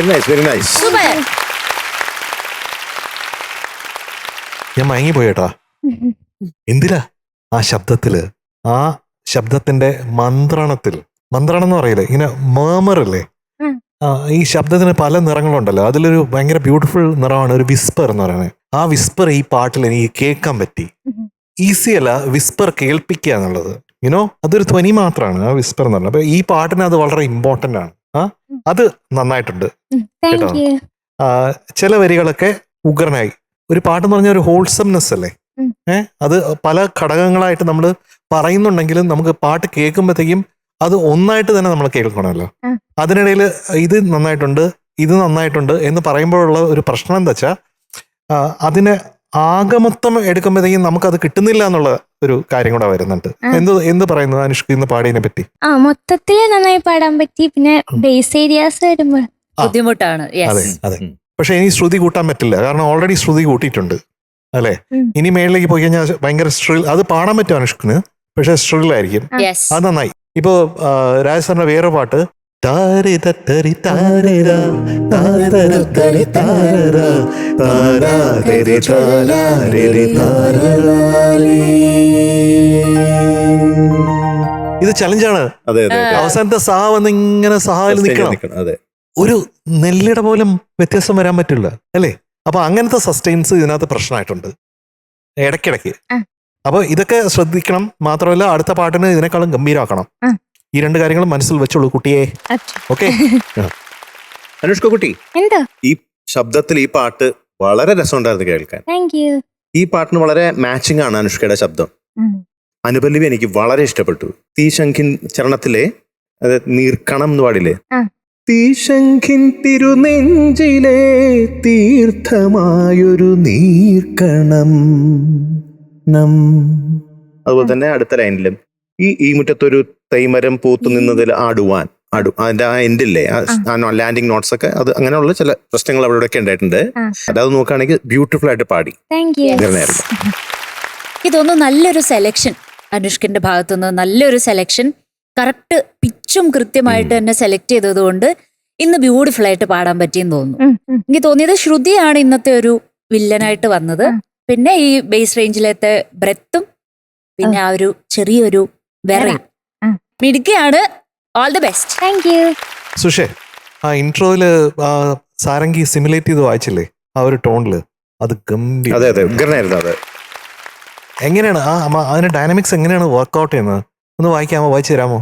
very nice, very nice. Super. ഞാൻ മയങ്ങിപ്പോയി കേട്ടാ. എന്തിനാ ആ ശബ്ദത്തില്, ആ ശബ്ദത്തിന്റെ മന്ത്രണത്തിൽ, മന്ത്രണം എന്ന് പറയില്ലേ, ഇങ്ങനെ മേമറില്ലേ, ഈ ശബ്ദത്തിന് പല നിറങ്ങളുണ്ടല്ലോ. അതിലൊരു ഭയങ്കര ബ്യൂട്ടിഫുൾ നിറമാണ് ഒരു വിസ്പർ എന്ന് പറയുന്നത്. ആ വിസ്പർ ഈ പാട്ടിൽ എനിക്ക് കേൾക്കാൻ പറ്റി. ഈസി അല്ല വിസ്പർ കേൾപ്പിക്കുക എന്നുള്ളത്, യുനോ, അതൊരു ധ്വനി മാത്രമാണ് ആ വിസ്പർ എന്ന് പറഞ്ഞത്. അപ്പൊ ഈ പാട്ടിന് അത് വളരെ ഇമ്പോർട്ടന്റ് ആണ്. അത് നന്നായിട്ടുണ്ട് കേട്ടോ. ചില വരികളൊക്കെ ഉഗ്രനായി. ഒരു പാട്ടെന്ന് പറഞ്ഞ ഒരു ഹോൾസംനെസ് അല്ലേ, അത് പല ഘടകങ്ങളായിട്ട് നമ്മൾ പറയുന്നുണ്ടെങ്കിലും നമുക്ക് പാട്ട് കേൾക്കുമ്പോഴത്തേക്കും അത് ഒന്നായിട്ട് തന്നെ നമ്മൾ കേൾക്കണമല്ലോ. അതിനിടയിൽ ഇത് നന്നായിട്ടുണ്ട്, ഇത് നന്നായിട്ടുണ്ട് എന്ന് പറയുമ്പോഴുള്ള ഒരു പ്രശ്നം എന്താ വെച്ചാൽ അതിനെ ആകമൊത്തം എടുക്കുമ്പോഴത്തേക്കും നമുക്കത് കിട്ടുന്നില്ല എന്നുള്ള ഒരു കാര്യം കൂടെ വരുന്നുണ്ട്. എന്ത് പറയുന്നു അനുഷ്ക ഇന്ന് പാടിയതിനെ പറ്റി? മൊത്തത്തില് നന്നായി പാടാൻ പറ്റി. പിന്നെ ബേസ് ഏരിയാസ് വരുമ്പോ ബുദ്ധിമുട്ടാണ്. അതെ അതെ. പക്ഷെ ഇനി ശ്രുതി കൂട്ടാൻ പറ്റില്ല, കാരണം ഓൾറെഡി ശ്രുതി കൂട്ടിയിട്ടുണ്ട് അല്ലെ. ഇനി മേളിലേക്ക് പോയി കഴിഞ്ഞാൽ ഭയങ്കര സ്ട്രിൽ, അത് പാടാൻ പറ്റും അനുഷ്കിന്, പക്ഷെ സ്ട്രില്ലായിരിക്കും. അത് നന്നായി. ഇപ്പോ രാജ് സാറിന്റെ വേറെ പാട്ട് ഇത് ചലഞ്ചാണ്. അവസാനത്തെ സഹ വന്ന് ഇങ്ങനെ സഹായിൽ നിൽക്കണം. ഒരു നെല്ലിട പോലും വ്യത്യാസം വരാൻ പറ്റില്ല അല്ലേ. അപ്പൊ അങ്ങനത്തെ സസ്റ്റെയിൻസ് ഇതിനകത്ത് പ്രശ്നമായിട്ടുണ്ട് ഇടയ്ക്കിടയ്ക്ക്. അപ്പൊ ഇതൊക്കെ ശ്രദ്ധിക്കണം. മാത്രമല്ല അടുത്ത പാട്ടിന് ഇതിനേക്കാളും ഗംഭീരമാക്കണം. ഈ രണ്ട് കാര്യങ്ങളും മനസ്സിൽ വെച്ചോളൂ കുട്ടിയെ. ഓക്കെ അനുഷ്ക കുട്ടി, ഈ ശബ്ദത്തിൽ ഈ പാട്ട് വളരെ രസമുണ്ടായിരുന്നു കേൾക്കാൻ. ഈ പാട്ടിന് വളരെ മാച്ചിങ് ആണ് അനുഷ്കയുടെ ശബ്ദം. അനുപല്ലവി എനിക്ക് വളരെ ഇഷ്ടപ്പെട്ടു. തീശങ്കിൻ ചരണത്തിലെ നീർക്കണം എന്ന് പാടില്ലേ, തീശങ്കിൻ തിരുനെഞ്ചിലെ തീർത്ഥമായൊരു നീർക്കണം. അതുപോലെ തന്നെ അടുത്ത ലൈനിലും ഈ മുറ്റത്തൊരു തൈമരം പൂത്തു നിന്നതിൽ ആടുവാൻ, അതിന്റെ ആ എൻഡില്ലേ, ലാൻഡിങ് നോട്ട്സ് ഒക്കെ, അത് അങ്ങനെയുള്ള ചില പ്രശ്നങ്ങൾ അവിടെ ഒക്കെ ഉണ്ടായിട്ടുണ്ട്. അതായത് നോക്കുകയാണെങ്കിൽ ബ്യൂട്ടിഫുൾ ആയിട്ട് പാടി. ഇതൊന്നും നല്ലൊരു സെലക്ഷൻ അനുഷ്കിന്റെ ഭാഗത്തുനിന്ന്, നല്ലൊരു സെലക്ഷൻ. കറക്റ്റ് പിച്ചും കൃത്യമായിട്ട് തന്നെ സെലക്ട് ചെയ്തത് കൊണ്ട് ഇന്ന് ബ്യൂട്ടിഫുൾ ആയിട്ട് പാടാൻ പറ്റിയെന്ന് തോന്നുന്നു. എനിക്ക് തോന്നിയത് ശ്രുതിയാണ് ഇന്നത്തെ ഒരു വില്ലനായിട്ട് വന്നത്. പിന്നെ ഈ ബേസ് റേഞ്ചിലത്തെ ബ്രെത്തും പിന്നെ ആ ഒരു ചെറിയൊരു വെറയും മിടുക്കിയാണ്. All the best. സുഷേ, ആ ഇൻട്രോയില് സാരംഗി സിമുലേറ്റ് ചെയ്ത് വായിച്ചില്ലേ ആ ഒരു ടോണില്, അത് ഗംഭീരം. എങ്ങനെയാണ് അതിന്റെ ഡൈനാമിക്സ് എങ്ങനെയാണ് വർക്ക്ഔട്ട് ചെയ്യുന്നത്? ഒന്ന് വായിക്കാമോ, വായിച്ചു തരാമോ?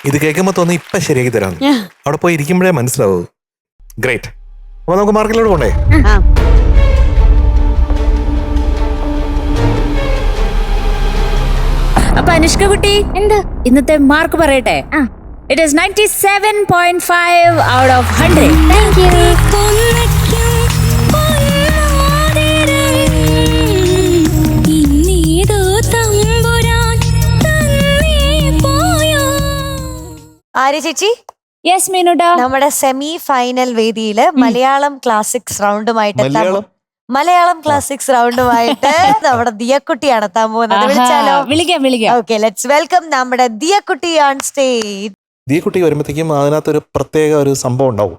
ഇത് കേൾക്കുമ്പോ തോന്നി ഇപ്പൊ ശരിയാക്കി തരാം. അവിടെ പോയി ഇരിക്കുമ്പോഴേ മനസ്സിലാവൂ. ഗ്രേറ്റ്. അപ്പൊ നമുക്ക് മാർക്കിലോട്ട് പോണ്ടേ? അപ്പൊ അനുഷ്ക കുട്ടി ഇന്നത്തെ മാർക്ക് പറയട്ടെ. It is 97.5 out of 100. Arya ചേച്ചി, യെസ് മീനുടാ, നമ്മുടെ സെമി ഫൈനൽ വേദിയില് മലയാളം ക്ലാസിക്സ് റൗണ്ടുമായിട്ട് മലയാളം ക്ലാസിക്സ് റൗണ്ടുമായിട്ട് നമ്മുടെ ദിയക്കുട്ടിയാണ് എത്താൻ പോകുന്നത്. വിളിച്ചാലോ? വിളിക്കാം. ഓക്കെ, ലെറ്റ്സ് വെൽക്കം നമ്മുടെ ദിയക്കുട്ടി ഓൺ സ്റ്റേജ്. ദിയക്കുട്ടി വരുമ്പോഴത്തേക്കും അതിനകത്തൊരു പ്രത്യേക ഒരു സംഭവം ഉണ്ടാവും.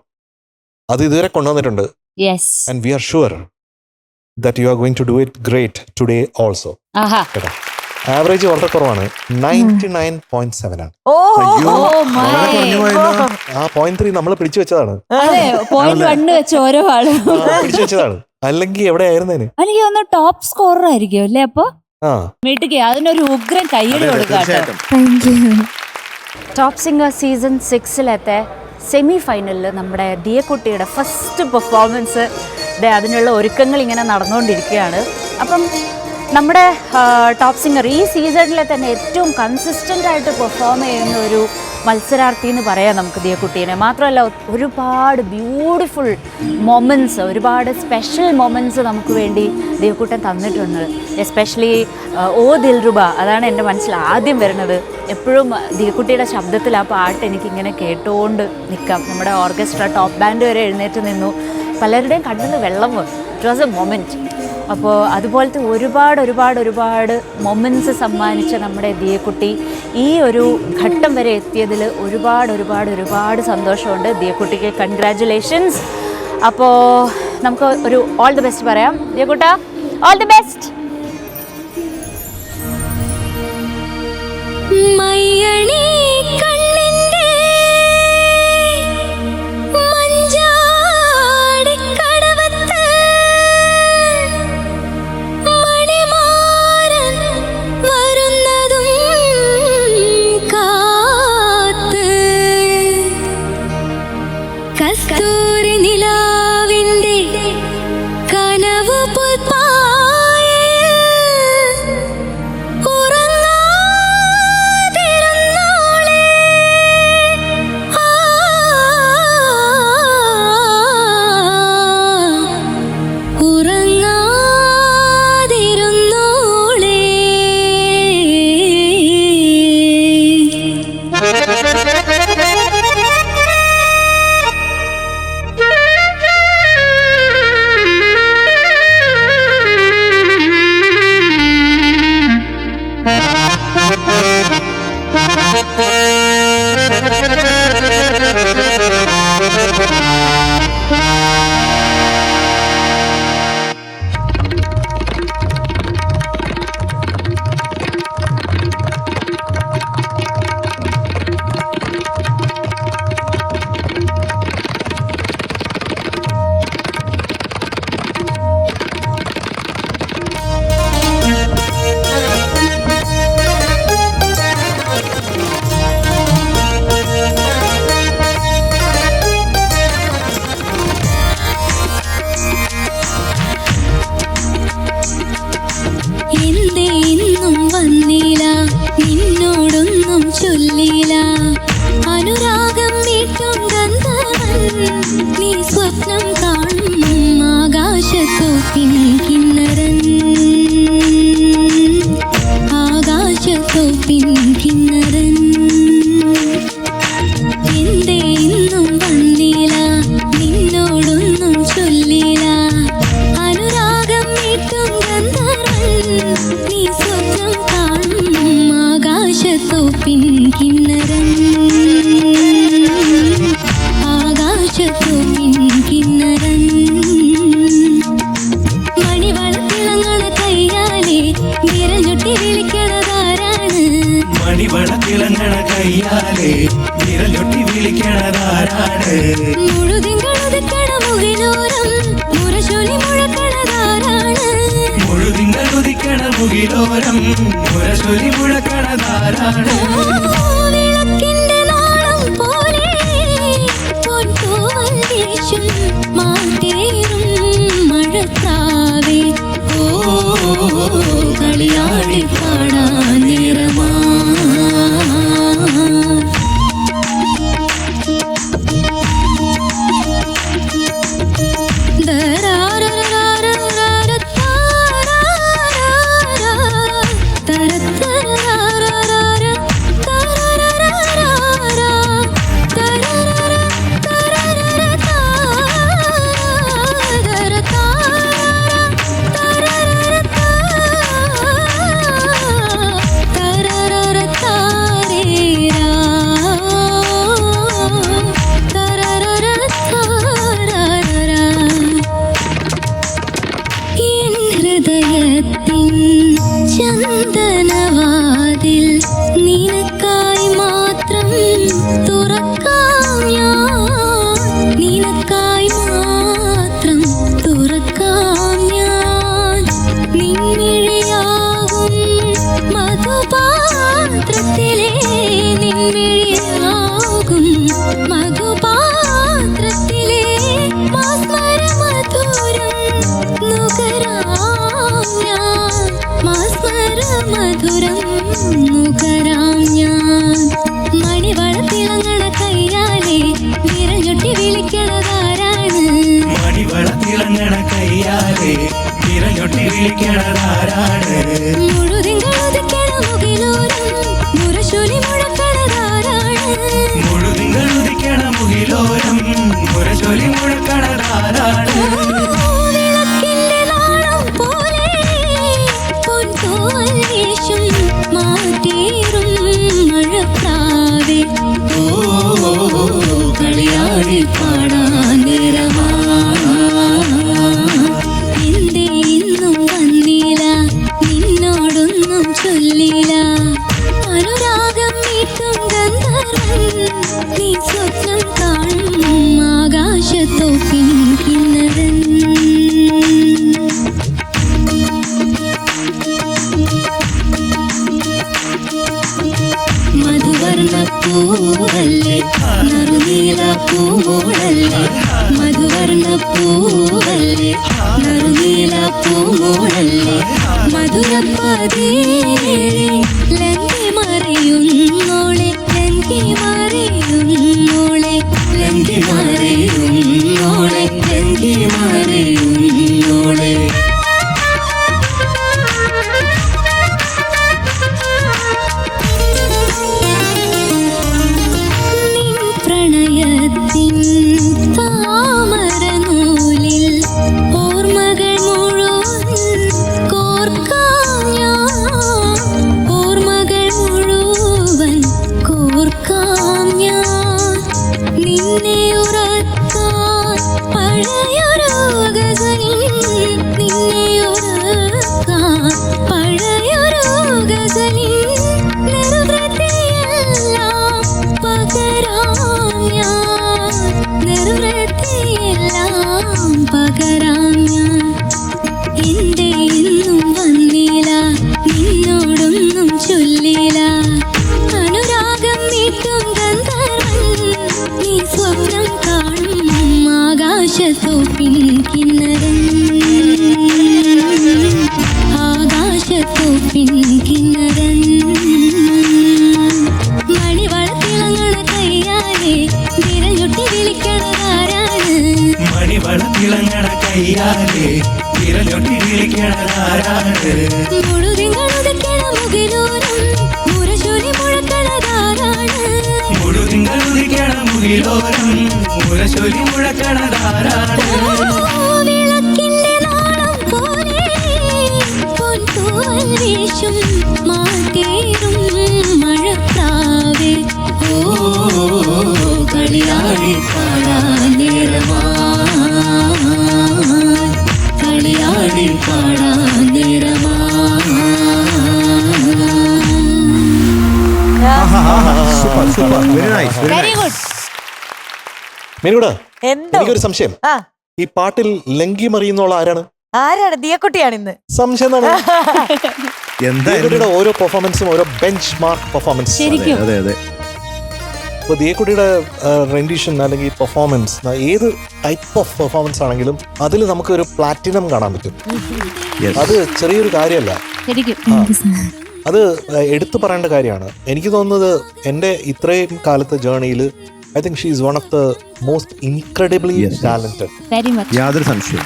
അത് ഇതുവരെ കൊണ്ടുവന്നിട്ടുണ്ട്. And we R sure that you are going to do it great today also. Average വളരെ കുറവാണ്, 99.7 ആണ്. ആ 0.3 നമ്മൾ പിടിച്ചു വെച്ചതാണ്, പിടിച്ചു വെച്ചതാണ്. അല്ലെങ്കിൽ എവിടെ ആയിരുന്നേന്? അല്ലെങ്കിൽ ഒന്ന് ടോപ്പ് സ്കോറർ ആയിരിക്കും അല്ലേ? അപ്പൊ വീട്ടിക്ക് അതിനൊരു ഉഗ്രൻ കയ്യടി കൊടുക്കാം. ടോപ്പ് സിംഗർ സീസൺ 6 സെമി ഫൈനലിൽ നമ്മുടെ ദിയക്കുട്ടിയുടെ ഫസ്റ്റ് പെർഫോമൻസ് അതിനുള്ള ഒരുക്കങ്ങൾ ഇങ്ങനെ നടന്നുകൊണ്ടിരിക്കുകയാണ്. അപ്പം നമ്മുടെ ടോപ്പ് സിംഗർ ഈ സീസണിലെ തന്നെ ഏറ്റവും കൺസിസ്റ്റൻ്റ് ആയിട്ട് പെർഫോം ചെയ്യുന്ന ഒരു മത്സരാർത്ഥി എന്ന് പറയാം നമുക്ക് ദിയക്കുട്ടീനെ. മാത്രമല്ല ഒരുപാട് ബ്യൂട്ടിഫുൾ മൊമെൻറ്റ്സ്, ഒരുപാട് സ്പെഷ്യൽ മൊമെൻറ്റ്സ് നമുക്ക് വേണ്ടി ദിയക്കുട്ടൻ തന്നിട്ടുണ്ട്. എസ്പെഷ്യലി ഓ ദിൽറുബ, അതാണ് എൻ്റെ മനസ്സിൽ ആദ്യം വരുന്നത്. എപ്പോഴും ദിയക്കുട്ടിയുടെ ശബ്ദത്തിൽ ആ പാട്ട് എനിക്കിങ്ങനെ കേട്ടുകൊണ്ട് നിൽക്കാം. നമ്മുടെ ഓർക്കസ്ട്ര ടോപ്പ് ബാൻഡ് വരെ എഴുന്നേറ്റ് നിന്നു. പലരുടെയും കണ്ണിൽ വെള്ളം വന്നു. It was A moment. അപ്പോൾ അതുപോലത്തെ ഒരുപാട് മൊമെൻറ്റ്സ് സമ്മാനിച്ച നമ്മുടെ ദിയക്കുട്ടി ഈ ഒരു ഘട്ടം വരെ എത്തിയതിൽ ഒരുപാട് സന്തോഷമുണ്ട്. ദിയക്കുട്ടിക്ക് കൺഗ്രാറ്റുലേഷൻസ്. അപ്പോൾ നമുക്ക് ഒരു ഓൾ ദി ബെസ്റ്റ് പറയാം. ദിയക്കുട്ട, ഓൾ ദി ബെസ്റ്റ്. മയ്യണി കണ്ണിന്റെ മഞ്ചാടി കടവത്ത് മണിമാരൻ വരുന്നതും കാത്ത് കസ്തൂരി നിലാവിന്റെ കനവു പുൽപ്പായയിൽ ഉറങ്ങാതിരുന്നോളെ ഉറങ്ങാതിരുന്നോളെ. എന്തേ ഇന്നും വന്നില്ല, നിന്നോടൊന്നും ചൊല്ലില്ല, അനുരാഗം വീട്ടും ഗന്ധർവൻ നീ സ്വപ്നം കാണും ആകാശത്തോപ്പിൻ കിന്നരൻ, ആകാശത്തോപ്പിൻ കിന്നരൻ. എന്തേ ഇന്നും വന്നില്ല, നിന്നോടൊന്നും ചൊല്ലില്ല, അനുരാഗം വീട്ടും ഗന്ധർവൻ നീ സ്വപ്നം കാണും ആകാശത്തോപ്പിൻ കിന്നരൻ, ആകാശത്തോപ്പിൻ കിന്നരൻ. മണിവളത്തിളങ്ങണ കയ്യാലെ വിരഞ്ഞൊട്ടി വിളിക്കണതാരാണ്, മണിവളത്തിളങ്ങണ കയ്യാലെ വിരലൊട്ടി വിളിക്കണതാരാണ്, മുഴുതിങ്കളുദിക്കണ മുകിലോരം മുരശൊലി മുഴക്കണതാരാണ്, മുഴുതിങ്കളുദിക്കണ മുകിലോരം മുരശൊലി മുഴക്കണതാരാണ്. വിളക്കിന്റെ നാളം പോലെ പൊൻതൂവൽ വീശും മാറ്റേറും മഴക്കാവേ, ഓ കളിയാടി പാടാൻ നിറമാ. കളിയാടി പാടാൻ നേരമാ എന്റെ ഇന്നും വന്നില്ല നിന്നോടൊന്നും ചൊല്ലില്ല അനുരാഗം വീട്ടും ഗന്ധർവൻ നീ സ്വപ്നം കാണും ആകാശത്തോപ്പിൻ കിന്നരൻ മധുവർണ്ണ പൂവല്ലേ നറുനീല പൂവല്ലേ മധുവർണ്ണ പൂവല്ലേ നറുനീല പൂവല്ലേ മധുരപ്പതേ ലങ്കി മറിയുന്നോളെ ലങ്കി മറിയുന്നോളെ ലങ്കി മറിയുന്നോളെ ലങ്കി മറിയുന്നോളെ പ്രണയത്തിൻ താമരനൂലിൽ ഓർമ്മകൾ മുഴുവൻ കോർക്കാം ഞാൻ ഓർമ്മകൾ മുഴുവൻ കോർക്കാം ഞാൻ നിന്നെ ഉറക്കാൻ പഴയൊരു ഗസലിൽ നിന്നെ ഉറക്കാൻ പഴയൊരു ഗസലിൽ നെറുവൃത്തിയെല്ലാം പകരാം ഞാൻ നെറുവൃത്തിയെല്ലാം പകരാം ഞാൻ എന്റെ ഇന്നും വന്നില്ല നിന്നോടൊന്നും ചൊല്ലില്ല അനുരാഗം വീട്ടും ഗന്ധർവൻ നീ സ്വപ്നം കാണും ആകാശത്തോപ്പിൻ കിന്നരൻ ആകാശത്തോപ്പിൻ കിന്നരൻ മണിവളത്തിളങ്ങണ കയ്യാലെ വിരലൊട്ടി വിളിക്കണതാരാണ് മണിവളത്തിളങ്ങണ കയ്യാലെ വിരലൊട്ടി വിളിക്കണതാരാണ് മുഴുതിങ്ങളുതക്കണ മുകിലോരം മുരശൊലി മുഴക്കണതാരാണ് മുഴുതിങ്ങളുതിക്കണ മുകിലോരം മുരശൊലി മുഴക്കണതാരാണ് വിളക്കിന്റെ നാളം പോലെ പൊൻതൂവൽ വീശും മാറ്റേറും മഴപ്രാവേ ഓ കളിയാടി പാടാൻ നേരമാ കളിയാടി പാടാൻ നേരമാ super super very nice very very nice. Good. മീനുകൂടാ എന്തോ എനിക്കൊരു സംശയം ആ ഈ പാട്ടിൽ ലങ്കി മറിയുന്നോള ആരാണ്? ആരാണ്? ദിയക്കുട്ടിയാണ് ഇന്ന്. സംശയം എന്താണ്? എന്തായാലും ദിയക്കുട്ടിയുടെ ഓരോ പെർഫോമൻസും ഓരോ ബെഞ്ച് മാർക്ക് പെർഫോമൻസ്. ശരിക്കും അതെ അതെ ഇപ്പോൾ ദിയക്കുട്ടിയുടെ റെൻഡിഷൻ അല്ലെങ്കിൽ പെർഫോമൻസ് ഏത് ടൈപ്പ് ഓഫ് പെർഫോമൻസ് ആണെങ്കിലും അതിൽ നമുക്ക് ഒരു പ്ലാറ്റിനം കാണാൻ പറ്റും. Yes. അത് ചെറിയൊരു കാര്യമല്ല, ശരിക്കും അത് എടുത്തു പറയേണ്ട കാര്യമാണ്. എനിക്ക് തോന്നുന്നത് എൻ്റെ ഇത്രയും കാലത്തെ ജേർണിയിൽ I think she is one of the most incredibly Yes, yes. Talented. Very much. യാതൊരു സംശയം.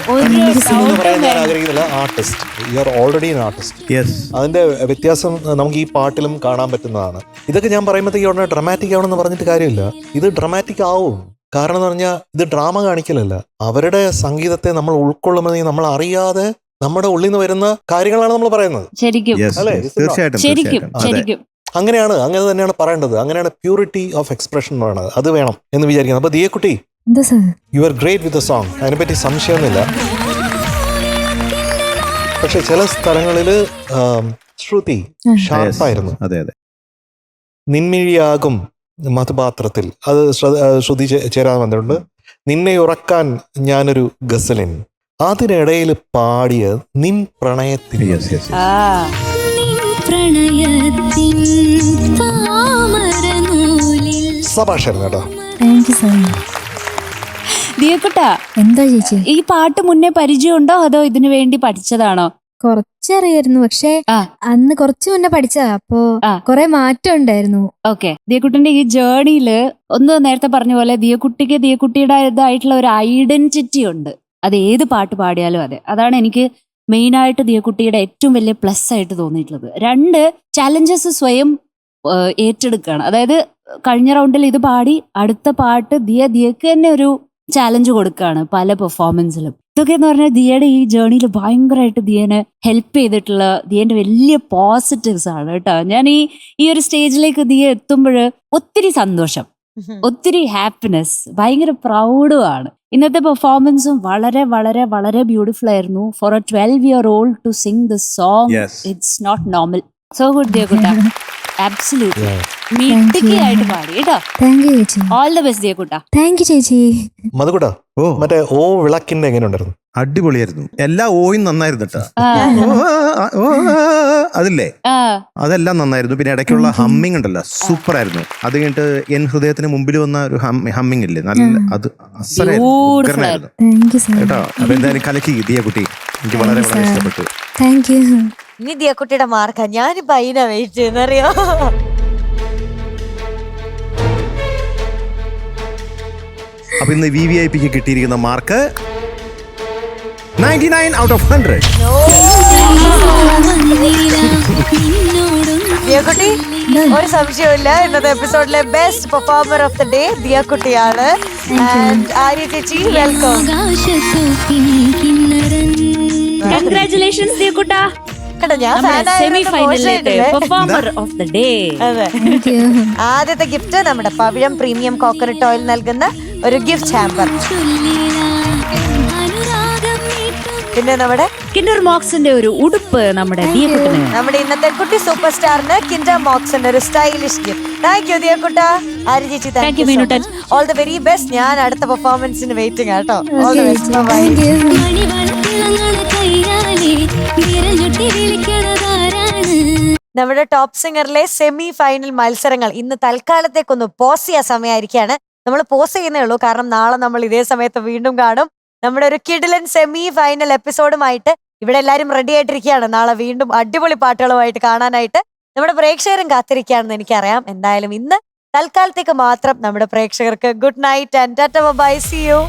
എന്ന് പറയാൻ ഞാൻ ആഗ്രഹിക്കുന്നില്ല, artist. You are already an artist. Yes അതിന്റെ വ്യത്യാസം നമുക്ക് ഈ പാട്ടിലും കാണാൻ പറ്റുന്നതാണ്. ഇതൊക്കെ ഞാൻ പറയുമ്പോഴത്തേക്ക് ഉടനെ ഡ്രമാറ്റിക് ആവണമെന്ന് പറഞ്ഞിട്ട് കാര്യമില്ല. ഇത് ഡ്രമാറ്റിക് ആവും. കാരണം എന്ന് പറഞ്ഞാൽ ഇത് ഡ്രാമ കാണിക്കലല്ല. അവരുടെ സംഗീതത്തെ നമ്മൾ ഉൾക്കൊള്ളുമ്പോൾ നമ്മൾ അറിയാതെ നമ്മുടെ ഉള്ളിൽ നിന്ന് വരുന്ന കാര്യങ്ങളാണ് നമ്മൾ പറയുന്നത്. ശരിക്കും യെസ് അല്ലേ? തീർച്ചയായിട്ടും ശരിക്കും തീർച്ചയായിട്ടും. അതെ. ശരിക്കും അങ്ങനെയാണ്, അങ്ങനെ തന്നെയാണ് പറയേണ്ടത്. അങ്ങനെയാണ് പ്യൂരിറ്റി ഓഫ് എക്സ്പ്രഷൻ എന്ന് പറയുന്നത്. അത് വേണം എന്ന് വിചാരിക്കുന്നത്. അപ്പൊ ദിയക്കുട്ടി, you are great with the song. അതിനെപ്പറ്റി സംശയമൊന്നുമില്ല. പക്ഷെ ചില സ്ഥലങ്ങളിൽ ശ്രുതി ഷാർപ്പായിരുന്നു. അതെ അതെ നിൻമിഴിയാകും മധുപാത്രത്തിൽ അത് ശ്രുതി ചേരാൻ വന്നിട്ടുണ്ട്. നിന്നെ ഉറക്കാൻ ഞാനൊരു ഗസലിൻ, അതിനിടയിൽ പാടിയ നിൻ പ്രണയത്തിൽ. യെസ് യെസ് ആ പ്രണയത്തിൻ താമരനൂലിൽ സഭാഷായിരുന്നു കേട്ടോ. Thank you so much. ദിയക്കുട്ടാ, എന്താ ചേച്ചി? ഈ പാട്ട് മുന്നേ പരിചയമുണ്ടോ അതോ ഇതിനു വേണ്ടി പഠിച്ചതാണോ? കുറച്ചറിയായിരുന്നു, പക്ഷെ ആ. അന്ന് കുറച്ചു മുന്നേ പഠിച്ചതാ. അപ്പോ ആ. കൊറേ മാറ്റം ഉണ്ടായിരുന്നു. ഓക്കെ. ദിയക്കുട്ടിന്റെ ഈ ജേർണിയില് ഒന്ന് നേരത്തെ പറഞ്ഞ പോലെ ദിയക്കുട്ടിക്ക് ദിയക്കുട്ടിയുടേതായിട്ടുള്ള ഒരു ഐഡന്റിറ്റി ഉണ്ട്. അത് ഏത് പാട്ട് പാടിയാലും അതെ. അതാണ് എനിക്ക് മെയിനായിട്ട് ദിയക്കുട്ടിയുടെ ഏറ്റവും വലിയ പ്ലസ് ആയിട്ട് തോന്നിയിട്ടുള്ളത്. 2 ചലഞ്ചസ് സ്വയം ഏറ്റെടുക്കുകയാണ്. അതായത് കഴിഞ്ഞ റൗണ്ടിൽ ഇത് പാടി അടുത്ത പാട്ട് ദിയക്ക് തന്നെ ഒരു ചാലഞ്ച് കൊടുക്കുകയാണ് പല പെർഫോമൻസിലും. ഇതൊക്കെ എന്ന് പറഞ്ഞാൽ ദിയയുടെ ഈ ജേർണിയിൽ ഭയങ്കരമായിട്ട് ദിയനെ ഹെൽപ്പ് ചെയ്തിട്ടുള്ള ദിയന്റെ വലിയ പോസിറ്റീവ്സ് ആണ് കേട്ടോ. ഞാൻ ഈ ഒരു സ്റ്റേജിലേക്ക് ദിയ എത്തുമ്പോൾ ഒത്തിരി സന്തോഷം. ഒത്തിരി ഹാപ്പിനെസ്, ഭയങ്കര പ്രൗഡുമാണ്. ഇന്നത്തെ പെർഫോമൻസും വളരെ വളരെ വളരെ ബ്യൂട്ടിഫുൾ ആയിരുന്നു. For a 12-year-old to sing the song, it's not normal. So good ദിയക്കുട്ട, ആബ്സല്യൂട്ട്ലി മിടുക്കിയായിട്ട് പാടി കേട്ടോ. താങ്ക് യു ചേച്ചി. ഓൾ ദ ബെസ്റ്റ് ദിയക്കുട്ട. താങ്ക് യു ചേച്ചി. മധുകുട്ടാ, മറ്റേ ഓ വിളക്കിന്റെ എങ്ങനെ ഉണ്ടായിരുന്നു? അടിപൊളിയായിരുന്നു. എല്ലാ ഓയും നന്നായിരുന്നു കേട്ടോ. അതില്ലേ, അതെല്ലാം നന്നായിരുന്നു. പിന്നെ ഇടയ്ക്കുള്ള ഹമ്മിങ് ഉണ്ടല്ലോ, സൂപ്പർ ആയിരുന്നു. അത് കഴിഞ്ഞിട്ട് എൻ ഹൃദയത്തിന് മുമ്പിൽ വന്ന ഒരു ഹമ്മിങ് ഇല്ലേ, നല്ല അത് അസലായിരുന്നു കേട്ടോ. അപ്പൊ എന്തായാലും കലക്കി ദിയക്കുട്ടി, എനിക്ക് വളരെ വളരെ ഇഷ്ടപ്പെട്ടു. Thank you. ഇനി ദിയക്കുട്ടിയുടെ മാർക്കാ. ഞാനിപ്പോ അതിനാ വെയിറ്റ് ചെയ്യുന്നറിയോ. അപ്പൊ ഇന്ന് VVIPക്ക് കിട്ടിയിരിക്കുന്ന മാർക്ക് 99 out of 100. ദിയക്കുട്ടി, ഒരു സംശയമില്ല, ഇന്നത്തെ എപ്പിസോഡിലെ best performer of the day ദിയക്കുട്ടിയാണ്. ആൻഡ് ആര്യ ചേച്ചി, വെൽക്കം. കൺഗ്രാറ്റുലേഷൻസ് ദിയക്കുട്ട. ഞാൻ സെമി ഫൈനലിലെ പെർഫോമർ ഓഫ് ദ ഡേ. അതെ, ആദ്യത്തെ ഗിഫ്റ്റ് നമ്മുടെ പവിഴം പ്രീമിയം കോക്കനട്ട് ഓയിൽ നൽകുന്ന ഒരു ഗിഫ്റ്റ് ഹാമ്പർ. പിന്നെ നമ്മുടെ കിൻഡർ മോക്സിന്റെ ഒരു ഉടുപ്പ് നമ്മുടെ ദിയക്കുട്ടിന്. നമ്മുടെ ഇന്നത്തെ കുട്ടി സൂപ്പർ സ്റ്റാറിന് കിൻഡർ മോക്സിന്റെ ഒരു സ്റ്റൈലിഷ് ഗിഫ്റ്റ്. താങ്ക് യു ദിയക്കുട്ട. ആര്യ ചേച്ചി, thank you. All the very best. ഞാൻ അടുത്ത പെർഫോമൻസിന് വെയിറ്റിംഗ് ആട്ടോ. All the best. ബൈ. നമ്മുടെ ടോപ്പ് സിംഗറിലെ സെമി ഫൈനൽ മത്സരങ്ങൾ ഇന്ന് തൽക്കാലത്തേക്കൊന്ന് പോസ് ചെയ്യാൻ സമയമായിരിക്കാണ്. നമ്മൾ പോസ് ചെയ്യുന്നേ ഉള്ളൂ, കാരണം നാളെ നമ്മൾ ഇതേ സമയത്ത് വീണ്ടും കാണും. നമ്മുടെ ഒരു കിഡിലൻ സെമി ഫൈനൽ എപ്പിസോഡുമായിട്ട് ഇവിടെ എല്ലാവരും റെഡി ആയിട്ടിരിക്കുകയാണ്. നാളെ വീണ്ടും അടിപൊളി പാട്ടുകളുമായിട്ട് കാണാനായിട്ട് നമ്മുടെ പ്രേക്ഷകരും കാത്തിരിക്കുകയാണെന്ന് എനിക്കറിയാം. എന്തായാലും ഇന്ന് തൽക്കാലത്തേക്ക് മാത്രം നമ്മുടെ പ്രേക്ഷകർക്ക് good night and tata bye, see U.